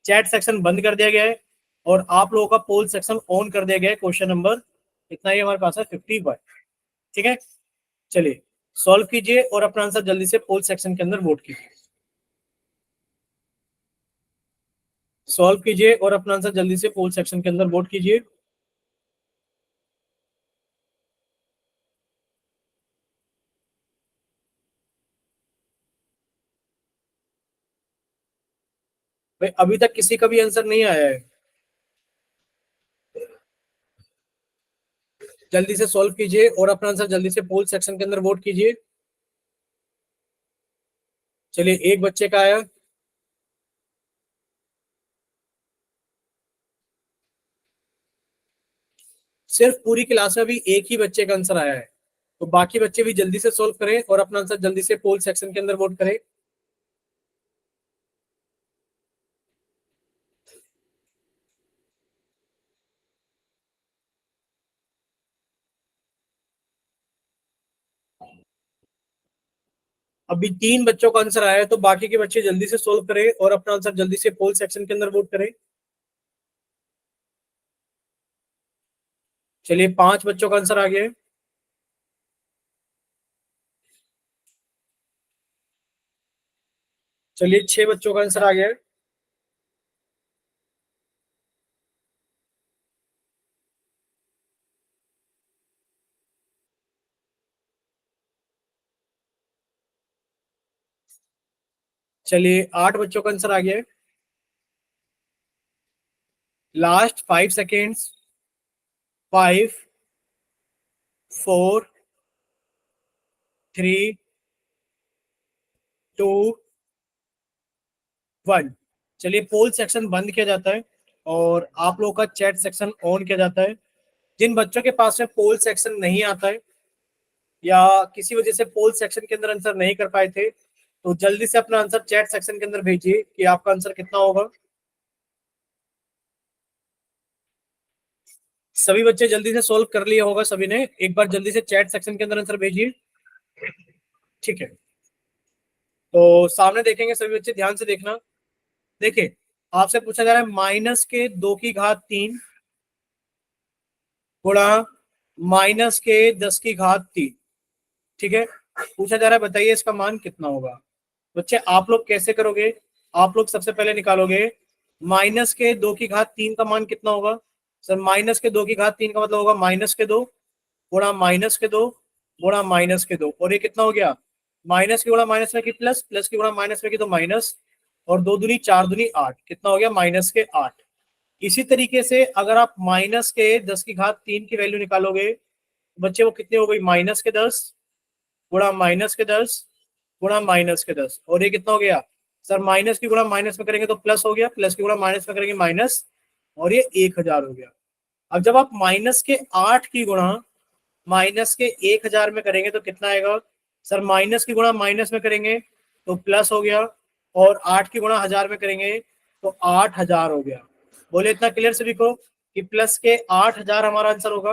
चैट सेक्शन बंद कर दिया गया है और आप लोगों का पोल सेक्शन ऑन कर दिया गया है। क्वेश्चन नंबर इतना ही हमारे पास है 51। ठीक है, चलिए सॉल्व कीजिए और अपना आंसर जल्दी से पोल सेक्शन के अंदर वोट कीजिए। सॉल्व कीजिए और अपना आंसर जल्दी से पोल सेक्शन के अंदर वोट कीजिए। भाई अभी तक किसी का भी आंसर नहीं आया है, जल्दी से सॉल्व कीजिए और अपना आंसर जल्दी से पोल सेक्शन के अंदर वोट कीजिए। चलिए एक बच्चे का आया, सिर्फ पूरी क्लास में भी एक ही बच्चे का आंसर आया है, तो बाकी बच्चे भी जल्दी से सॉल्व करें और अपना आंसर जल्दी से पोल सेक्शन के अंदर वोट करें। अभी 3 बच्चों का आंसर आया है, तो बाकी के बच्चे जल्दी से सोल्व करें और अपना आंसर जल्दी से पोल सेक्शन के अंदर वोट करें। चलिए 5 बच्चों का आंसर आ गया है। चलिए 6 बच्चों का आंसर आ गया है। चलिए 8 बच्चों का आंसर आ गया है। Last 5 seconds. 5, 4, 3, 2, 1। चलिए पोल सेक्शन बंद किया जाता है और आप लोगों का चैट सेक्शन ऑन किया जाता है। जिन बच्चों के पास में पोल सेक्शन नहीं आता है या किसी वजह से पोल सेक्शन के अंदर आंसर नहीं कर पाए थे, तो जल्दी से अपना आंसर चैट सेक्शन के अंदर भेजिए कि आपका आंसर कितना होगा। सभी बच्चे जल्दी से सोल्व कर लिया होगा सभी ने, एक बार जल्दी से चैट सेक्शन के अंदर आंसर भेजिए। ठीक है, तो सामने देखेंगे सभी बच्चे, ध्यान से देखना। देखिए आपसे पूछा जा रहा है -2 की घात 3 गुणा -10 की घात 3। ठीक है, पूछा जा रहा है बताइए इसका मान कितना होगा। बच्चे आप लोग कैसे करोगे, आप लोग सबसे पहले निकालोगे -2 की घात 3 का मान कितना होगा। सर -2 की घात 3 का मतलब होगा -2 गुणा -2 गुणा -2, और ये कितना हो गया, माइनस की गुणा माइनस में की प्लस, प्लस की गुणा माइनस में की तो माइनस, और 2 दूनी 4 दूनी 8, कितना हो गया -8। इसी तरीके से अगर आप -10 की घात 3 की वैल्यू निकालोगे बच्चे वो कितनी हो गई, -10 गुणा -10 गुणा -10, और ये कितना हो गया सर माइनस की गुणा माइनस में करेंगे तो प्लस हो गया, प्लस की गुणा माइनस में करेंगे माइनस, और ये 1000 हो गया। अब जब आप माइनस के 8 की गुणा माइनस के 1000 में करेंगे तो कितना आएगा? सर माइनस की गुणा माइनस में करेंगे तो प्लस हो गया, और 8 की गुणा 1000 में करेंगे तो 8000 हो गया। बोलिए इतना क्लियर सभी को कि प्लस के 8000 हमारा आंसर होगा?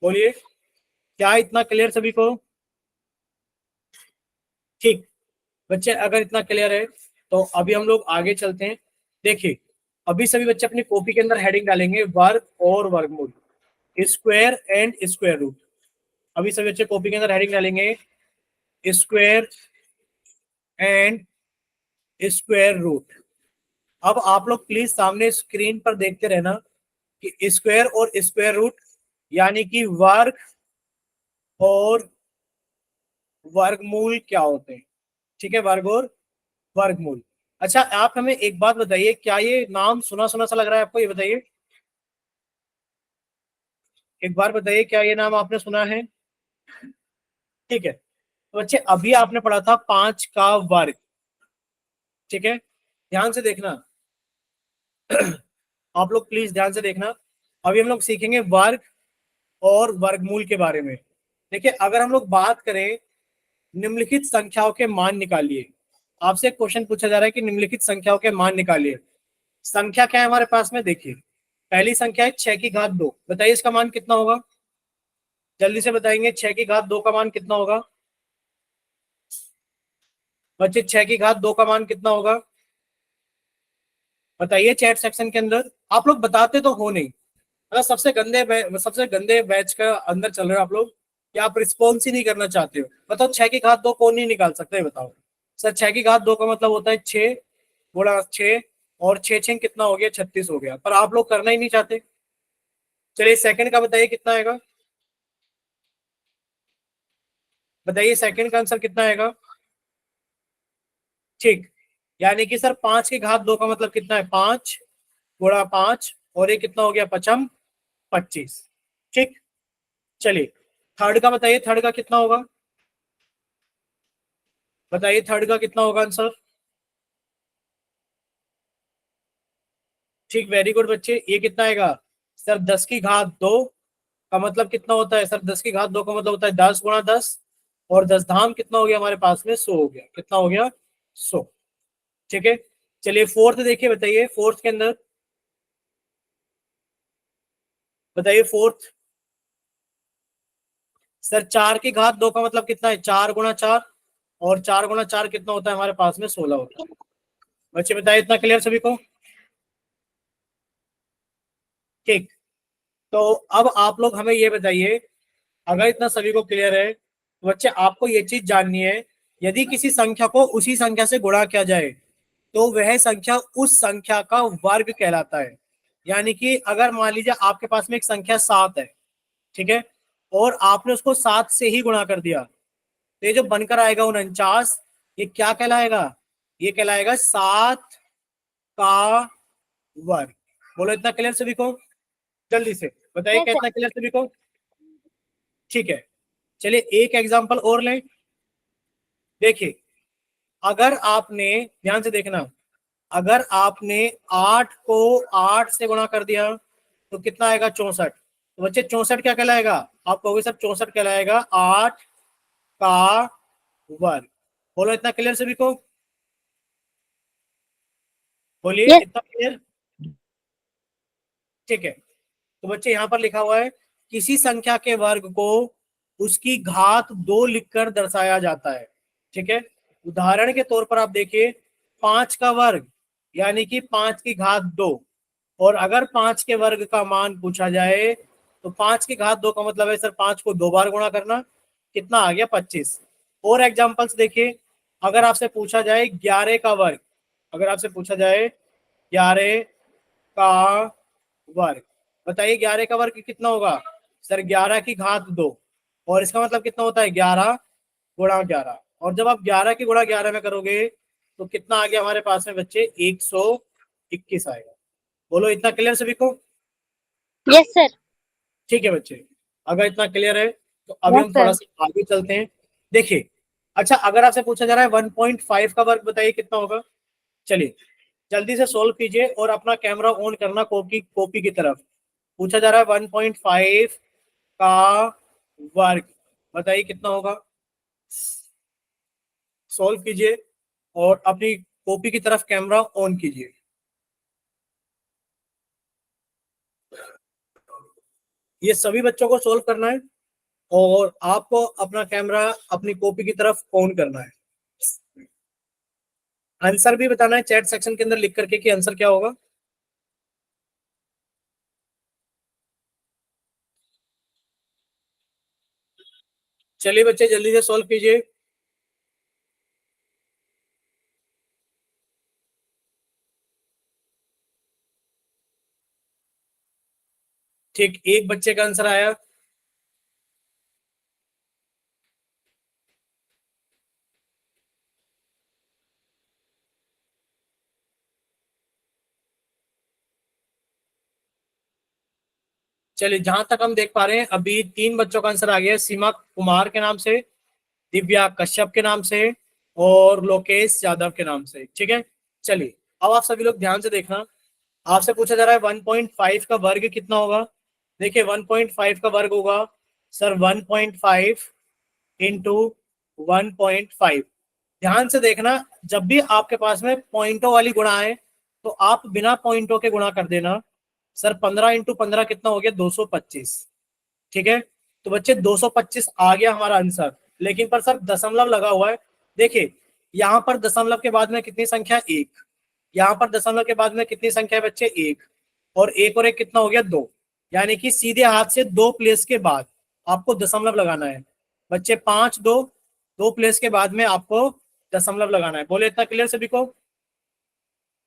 बोलिए, क्या इतना क्लियर सभी को? ठीक बच्चे, अगर इतना क्लियर है तो अभी हम लोग आगे चलते हैं। देखिए, अभी सभी बच्चे अपनी कॉपी के अंदर हेडिंग डालेंगे वर्ग और वर्गमूल, स्क्वायर एंड स्क्वायर रूट। अभी सभी बच्चे कॉपी के अंदर हेडिंग डालेंगे स्क्वायर एंड स्क्वायर रूट। अब आप लोग प्लीज सामने स्क्रीन पर देखते रहना कि स्क्वायर और स्क्वायर रूट यानी कि वर्ग और वर्गमूल क्या होते हैं। ठीक है, वर्ग और वर्गमूल। अच्छा, आप हमें एक बात बताइए, क्या ये नाम सुना सुना सा लग रहा है आपको? ये बताइए, एक बार बताइए, क्या ये नाम आपने सुना है? ठीक है, तो बच्चे अभी आपने पढ़ा था 5 का वर्ग। ठीक है, ध्यान से देखना आप लोग प्लीज ध्यान से देखना। अभी हम लोग सीखेंगे वर्ग और वर्गमूल के बारे में। देखिए, अगर हम लोग बात करें निम्नलिखित संख्याओं के मान निकालिए, आपसे एक क्वेश्चन पूछा जा रहा है कि निम्नलिखित संख्याओं के मान निकालिए। संख्या क्या है हमारे पास में? देखिए, पहली संख्या है 6 की घात 2। बताइए इसका मान कितना होगा? जल्दी से बताएंगे, 6 की घात 2 का मान कितना होगा? बच्चे 6 की घात 2 का मान कितना होगा? बताइए चैट सेक्शन के अंदर। आप लोग बताते तो हो नहीं, मतलब सबसे गंदे बैच का अंदर चल रहे हो आप लोग, कि आप रिस्पॉन्स ही नहीं करना चाहते हो। बताओ 6 की घात 2 कौन नहीं निकाल सकता है? बताओ सर, 6 की घात 2 का मतलब होता है 6 गुणा 6, और 6 6 कितना हो गया? 36 हो गया, पर आप लोग करना ही नहीं चाहते। चलिए सेकंड का बताइए कितना आएगा? बताइए सेकंड का आंसर कितना आएगा? ठीक, यानी कि सर 5 की घात 2 का मतलब कितना है? 5 गुणा 5, और ये कितना हो गया? 5 25। ठीक, चलिए थर्ड का बताइए, थर्ड का कितना होगा? बताइए थर्ड का कितना होगा आंसर? ठीक, वेरी गुड बच्चे, ये कितना आएगा? सर 10 की घात 2 का मतलब कितना होता है? सर 10 की घात 2 का मतलब होता है 10 गुणा 10, और 10 धाम कितना हो गया हमारे पास में? 100 हो गया। कितना हो गया? 100। ठीक है, चलिए फोर्थ देखिए, बताइए फोर्थ के अंदर, बताइए फोर्थ। सर 4 की घात 2 का मतलब कितना है? 4 गुणा 4, और 4 गुणा 4 कितना होता है हमारे पास में? 16 होता है। बच्चे बताइए इतना क्लियर सभी को? ठीक, तो अब आप लोग हमें ये बताइए, अगर इतना सभी को क्लियर है तो बच्चे आपको ये चीज जाननी है, यदि किसी संख्या को उसी संख्या से गुणा किया जाए तो वह संख्या उस संख्या का वर्ग कहलाता है। यानी कि अगर मान लीजिए आपके पास में एक संख्या 7 है, ठीक है, और आपने उसको 7 से ही गुणा कर दिया, तो ये जो बनकर आएगा 49, ये क्या कहलाएगा? ये कहलाएगा 7 का वर्ग। बोलो इतना क्लियर सभी को? जल्दी से बताइए Yes, क्या sir. इतना क्लियर सभी को? ठीक है, चलिए एक एग्जांपल और लें। देखिए, अगर आपने ध्यान से देखना, अगर आपने 8 को 8 से गुणा कर दिया तो कितना आएगा? 64। तो बच्चे 64 क्या कहलाएगा? आप कहोगे सर 64 कहलाएगा 8 का वर्ग। बोलो इतना क्लियर सभी को? बोलिए Yes. इतना क्लियर? ठीक है, तो बच्चे यहाँ पर लिखा हुआ है किसी संख्या के वर्ग को उसकी घात 2 लिखकर दर्शाया जाता है। ठीक है, उदाहरण के तौर पर आप देखिए, 5 का वर्ग यानी कि 5 की घात 2, और अगर 5 के वर्ग का मान पूछा जाए तो 5 की घात 2 का मतलब है सर 5 को 2 बार गुणा करना। कितना आ गया? 25। और एग्जांपल्स देखिए, अगर आपसे पूछा जाए 11 का वर्ग, अगर आपसे पूछा जाए 11 का वर्ग, बताइए 11 का वर्ग कितना होगा? सर 11 की घात 2, और इसका मतलब कितना होता है? 11 गुणा 11, और जब आप 11 की गुणा 11 में करोगे तो कितना आ गया हमारे पास में बच्चे? 121 आएगा। बोलो इतना क्लियर सभी को? Yes, sir. ठीक है बच्चे, अगर इतना क्लियर है तो अभी Yes, हम थोड़ा sir. सा आगे चलते हैं। देखिए, अच्छा अगर आपसे पूछा जा रहा है 1.5 का वर्ग, बताइए कितना होगा? चलिए जल्दी से सोल्व कीजिए और अपना कैमरा ऑन करना कॉपी की तरफ। पूछा जा रहा है 1.5 का वर्ग, बताइए कितना होगा। सॉल्व कीजिए और अपनी कॉपी की तरफ कैमरा ऑन कीजिए। ये सभी बच्चों को सोल्व करना है और आपको अपना कैमरा अपनी कॉपी की तरफ ऑन करना है। आंसर भी बताना है चैट सेक्शन के अंदर लिख करके कि आंसर क्या होगा। चलिए बच्चे जल्दी से सॉल्व कीजिए। ठीक, एक बच्चे का आंसर आया। चलिए जहां तक हम देख पा रहे हैं अभी 3 बच्चों का आंसर आ गया, सीमा कुमार के नाम से, दिव्या कश्यप के नाम से और लोकेश यादव के नाम से। ठीक है, चलिए अब आप सभी लोग ध्यान से देखना। आपसे पूछा जा रहा है 1.5 का वर्ग कितना होगा। देखिए 1.5 का वर्ग होगा सर 1.5 इंटू 1.5। ध्यान से देखना, जब भी आपके पास में पॉइंटों वाली गुणा है तो आप बिना पॉइंटों के गुणा कर देना। सर 15 इंटू 15 कितना हो गया 225। ठीक है, तो बच्चे 225 आ गया हमारा आंसर, लेकिन पर सर दशमलव लगा हुआ है। देखिए यहाँ पर दशमलव के बाद में कितनी संख्या, एक। यहाँ पर दशमलव के बाद में कितनी संख्या है बच्चे, एक। और एक कितना हो गया, दो। यानी कि सीधे हाथ से दो प्लेस के बाद आपको दशमलव लगाना है बच्चे। 5 2, दो प्लेस के बाद में आपको दशमलव लगाना है। बोले इतना क्लियर सभी को,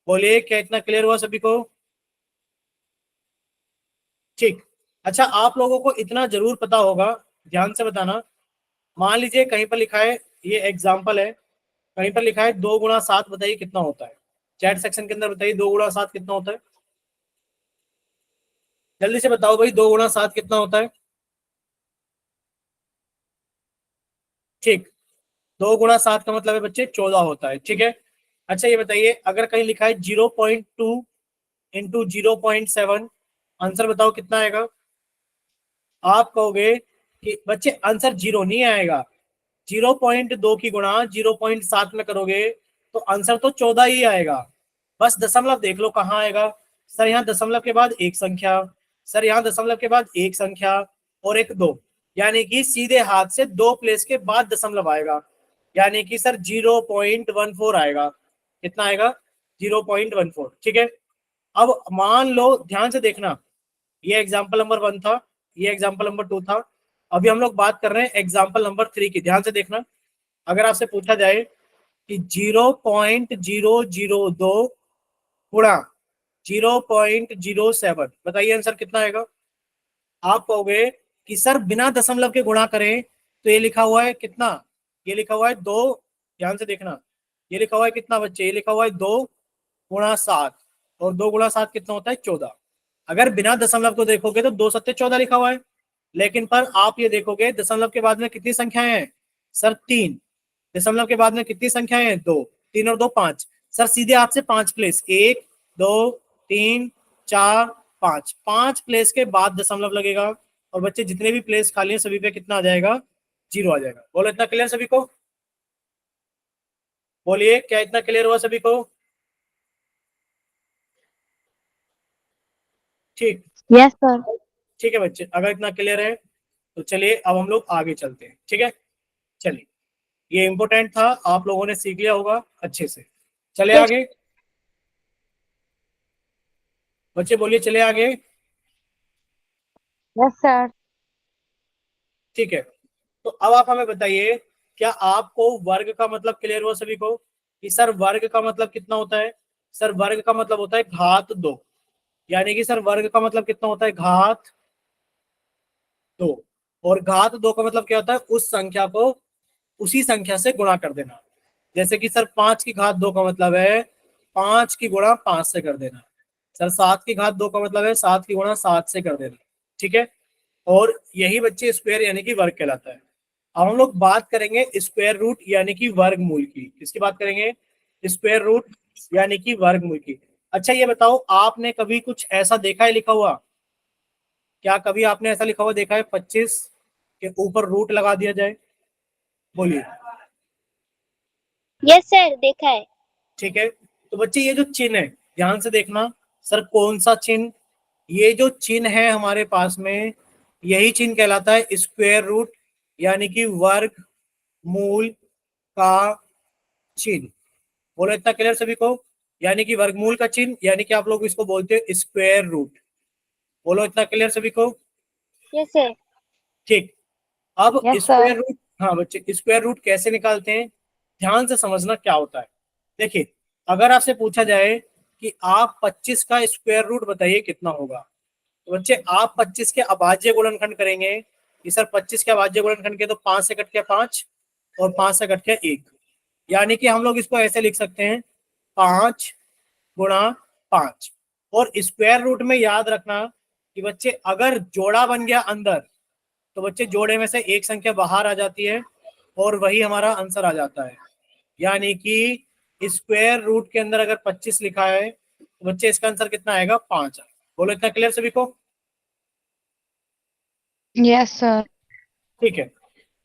बोलिए क्या इतना क्लियर हुआ सभी को। ठीक, अच्छा आप लोगों को इतना जरूर पता होगा, ध्यान से बताना। मान लीजिए कहीं पर लिखा है, ये एग्जाम्पल है, कहीं पर लिखा है 2 गुणा 7, बताइए कितना होता है। चैट सेक्शन के अंदर बताइए 2 गुणा 7 कितना होता है। जल्दी से बताओ भाई 2 गुणा 7 कितना होता है। ठीक, 2 गुणा 7 का मतलब है बच्चे 14 होता है। ठीक है, अच्छा ये बताइए अगर कहीं लिखा है 0.2 इंटू 0.7, आंसर बताओ कितना आएगा। आप कहोगे कि बच्चे आंसर जीरो नहीं आएगा, 0.2 की गुणा 0.7 में करोगे तो आंसर तो 14 ही आएगा। बस दशमलव देख लो कहाँ आएगा। सर यहाँ दशमलव के बाद एक संख्या, सर यहाँ दशमलव के बाद एक संख्या और एक दो, यानी कि सीधे हाथ से दो प्लेस के बाद दशमलव आएगा, यानी कि सर 0.14 आएगा। कितना आएगा, 0.14। ठीक है, अब मान लो, ध्यान से देखना, ये एग्जाम्पल नंबर 1 था, ये एग्जाम्पल नंबर 2 था। अभी हम लोग बात कर रहे हैं एग्जाम्पल नंबर 3 की। ध्यान से देखना, अगर आपसे पूछा जाए कि 0.002 गुणा 0.07, बताइए आंसर कितना आएगा। आप कहोगे कि सर बिना दशमलव के गुणा करें तो ये लिखा हुआ है कितना, ये लिखा हुआ है 2। ध्यान से देखना, ये लिखा हुआ है कितना बच्चे, ये लिखा हुआ है 2 गुणा 7, और 2 गुणा 7 कितना होता है 14। अगर बिना दशमलव को देखोगे तो 2 सत्ते 14 लिखा हुआ है, लेकिन पर आप ये देखोगे दशमलव के बाद में कितनी संख्याएं हैं सर, 3। दशमलव के बाद में कितनी संख्याएं हैं, 2। 3 और 2 5। सर सीधे हाथ से 5 प्लेस, 1 2 3 4 5, 5 प्लेस के बाद दशमलव लगेगा, और बच्चे जितने भी प्लेस खाली हैं सभी पे कितना आ जाएगा, जीरो आ जाएगा। बोलो इतना क्लियर सभी को, बोलिए क्या इतना क्लियर हुआ सभी को। ठीक, यस सर। ठीक है बच्चे, अगर इतना क्लियर है तो चलिए अब हम लोग आगे चलते हैं। ठीक है, चलिए ये इंपॉर्टेंट था, आप लोगों ने सीख लिया होगा अच्छे से। चले यस आगे बच्चे, बोलिए चले आगे। सर। ठीक है, तो अब आप हमें बताइए, क्या आपको वर्ग का मतलब क्लियर हुआ सभी को कि सर वर्ग का मतलब कितना होता है। सर वर्ग का मतलब होता है घात 2, यानी कि सर वर्ग का मतलब कितना होता है, घात 2। और घात 2 का मतलब क्या होता है, उस संख्या को उसी संख्या से गुणा कर देना। जैसे कि सर 5 की घात 2 का मतलब है 5 की गुणा 5 से कर देना। सर 7 की घात 2 का मतलब है 7 की गुणा 7 से कर देना। ठीक है, और यही बच्चे स्क्वायर यानी कि वर्ग कहलाता है। अब हम लोग बात करेंगे स्क्वायर रूट यानी कि वर्गमूल की। किसकी बात करेंगे, स्क्वायर रूट यानी कि वर्गमूल की। अच्छा ये बताओ, आपने कभी कुछ ऐसा देखा है लिखा हुआ? क्या कभी आपने ऐसा लिखा हुआ देखा है 25 के ऊपर रूट लगा दिया जाए? बोलिए। यस सर, देखा है। ठीक है, तो बच्चे ये जो चिन्ह है ध्यान से देखना। सर कौन सा चिन्ह? ये जो चिन्ह है हमारे पास में, यही चिन्ह कहलाता है स्क्वायर रूट, यानी कि वर्ग मूल का चिन्ह। बोलो इतना क्लियर सभी को? यानी कि वर्गमूल का चिन्ह, यानी कि आप लोग इसको बोलते हैं स्क्वायर रूट। बोलो इतना क्लियर सभी को? Yes sir. ठीक। अब Yes, स्क्वायर sir. रूट, हाँ बच्चे स्क्वायर रूट कैसे निकालते हैं, ध्यान से समझना क्या होता है। देखिए, अगर आपसे पूछा जाए कि आप 25 का स्क्वायर रूट बताइए कितना होगा, तो बच्चे आप 25 के अभाज्य गुणनखंड करेंगे कि सर 25 के अभाज्य गुणनखंड के तो 5 से कट के 5 और 5 से कट के 1, यानी कि हम लोग इसको ऐसे लिख सकते हैं 5 गुणा 5। और स्क्वायर रूट में याद रखना कि बच्चे अगर जोड़ा बन गया अंदर, तो बच्चे जोड़े में से एक संख्या बाहर आ जाती है और वही हमारा आंसर आ जाता है। यानी कि स्क्वायर रूट के अंदर अगर 25 लिखा है तो बच्चे इसका आंसर कितना आएगा? 5। बोलो इतना क्लियर सभी को? Yes, sir. ठीक है,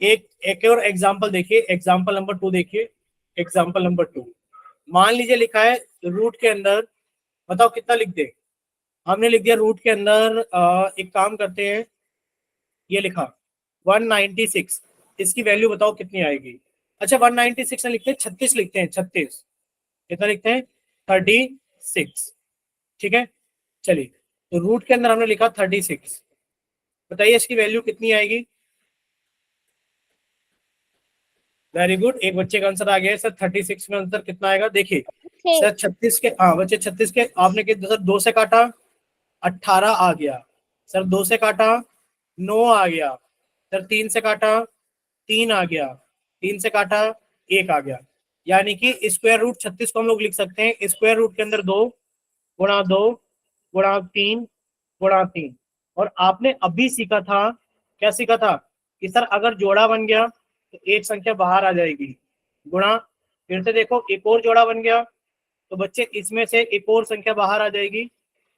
एक एक और एग्जांपल देखिए, एग्जांपल नंबर 2 देखिए। एग्जांपल नंबर 2, मान लीजिए लिखा है रूट के अंदर, बताओ कितना लिख दे? हमने लिख दिया रूट के अंदर, एक काम करते हैं, ये लिखा 196, इसकी वैल्यू बताओ कितनी आएगी? अच्छा 196 में लिखते हैं 36 लिखते हैं, 36 कितना लिखते हैं? 36। ठीक है, चलिए, तो रूट के अंदर हमने लिखा 36, बताइए इसकी वैल्यू कितनी आएगी? वेरी गुड, एक बच्चे का आंसर आ गया है सर। 36 में आंसर कितना आएगा? देखिए सर 36 के, हाँ बच्चे 36 के आपने सर 2 से काटा 18 आ गया, सर 2 से काटा 9 आ गया, सर 3 से काटा 3 आ गया, 3 से काटा 1 आ गया। यानी कि स्क्वायर रूट 36 को हम लोग लिख सकते हैं स्क्वायर रूट के अंदर 2 गुणा 2 गुणा 3 गुणा 3। और आपने अभी सीखा था, क्या सीखा था? कि सर अगर जोड़ा बन गया तो एक संख्या बाहर आ जाएगी, गुणा, फिर से देखो एक और जोड़ा बन गया तो बच्चे इसमें से एक और संख्या बाहर आ जाएगी,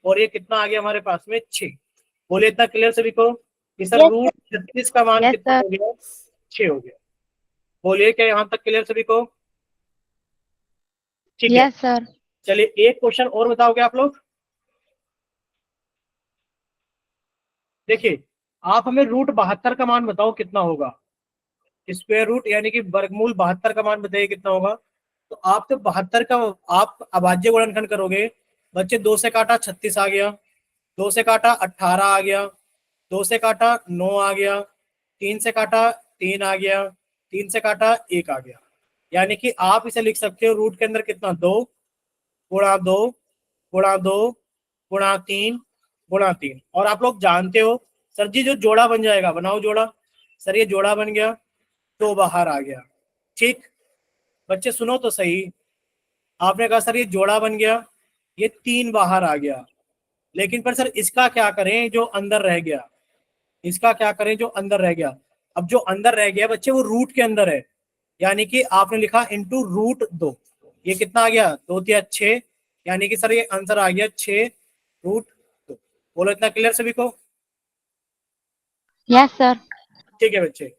और ये कितना आ गया हमारे पास में? 6। बोले इतना क्लियर सभी को कि सर Yes, रूट 36 का मान Yes, कितना sir. हो गया? 6 हो गया। बोलिए क्या यहाँ तक क्लियर सभी को? ठीक है, Yes, sir. चलिए एक क्वेश्चन और बताओगे आप लोग। देखिए, आप हमें रूट 72 का मान बताओ कितना होगा? स्क्वायर रूट यानी कि वर्गमूल 72 का मान बताइए कितना होगा? तो आप तो 72 का आप अभाज्य गुणनखंड करोगे, बच्चे 2 से काटा 36 आ गया, 2 से काटा 18 आ गया, 2 से काटा 9 आ गया, 3 से काटा 3 आ गया, 3 से काटा 1 आ गया। यानी कि आप इसे लिख सकते हो रूट के अंदर कितना? 2 गुणा 2 गुणा 2 गुणा 3 गुणा 3। और आप लोग जानते हो सर जी, जो जोड़ा बन जाएगा, बनाओ जोड़ा। सर ये जोड़ा बन गया तो बाहर आ गया। ठीक, बच्चे सुनो तो सही, आपने कहा सर ये जोड़ा बन गया, ये 3 बाहर आ गया, लेकिन पर सर इसका क्या करें जो अंदर रह गया? इसका क्या करें जो अंदर रह गया? अब जो अंदर रह गया बच्चे वो रूट के अंदर है, यानी कि आपने लिखा इंटू रूट 2, ये कितना आ गया? 2 तिया 6, यानी कि सर ये आंसर आ गया 6√2। बोलो इतना क्लियर सभी को? Yes, sir. ठीक है बच्चे,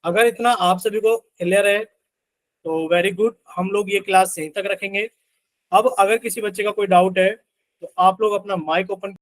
अगर इतना आप सभी को क्लियर है तो वेरी गुड, हम लोग ये क्लास यहीं तक रखेंगे। अब अगर किसी बच्चे का कोई डाउट है तो आप लोग अपना माइक ओपन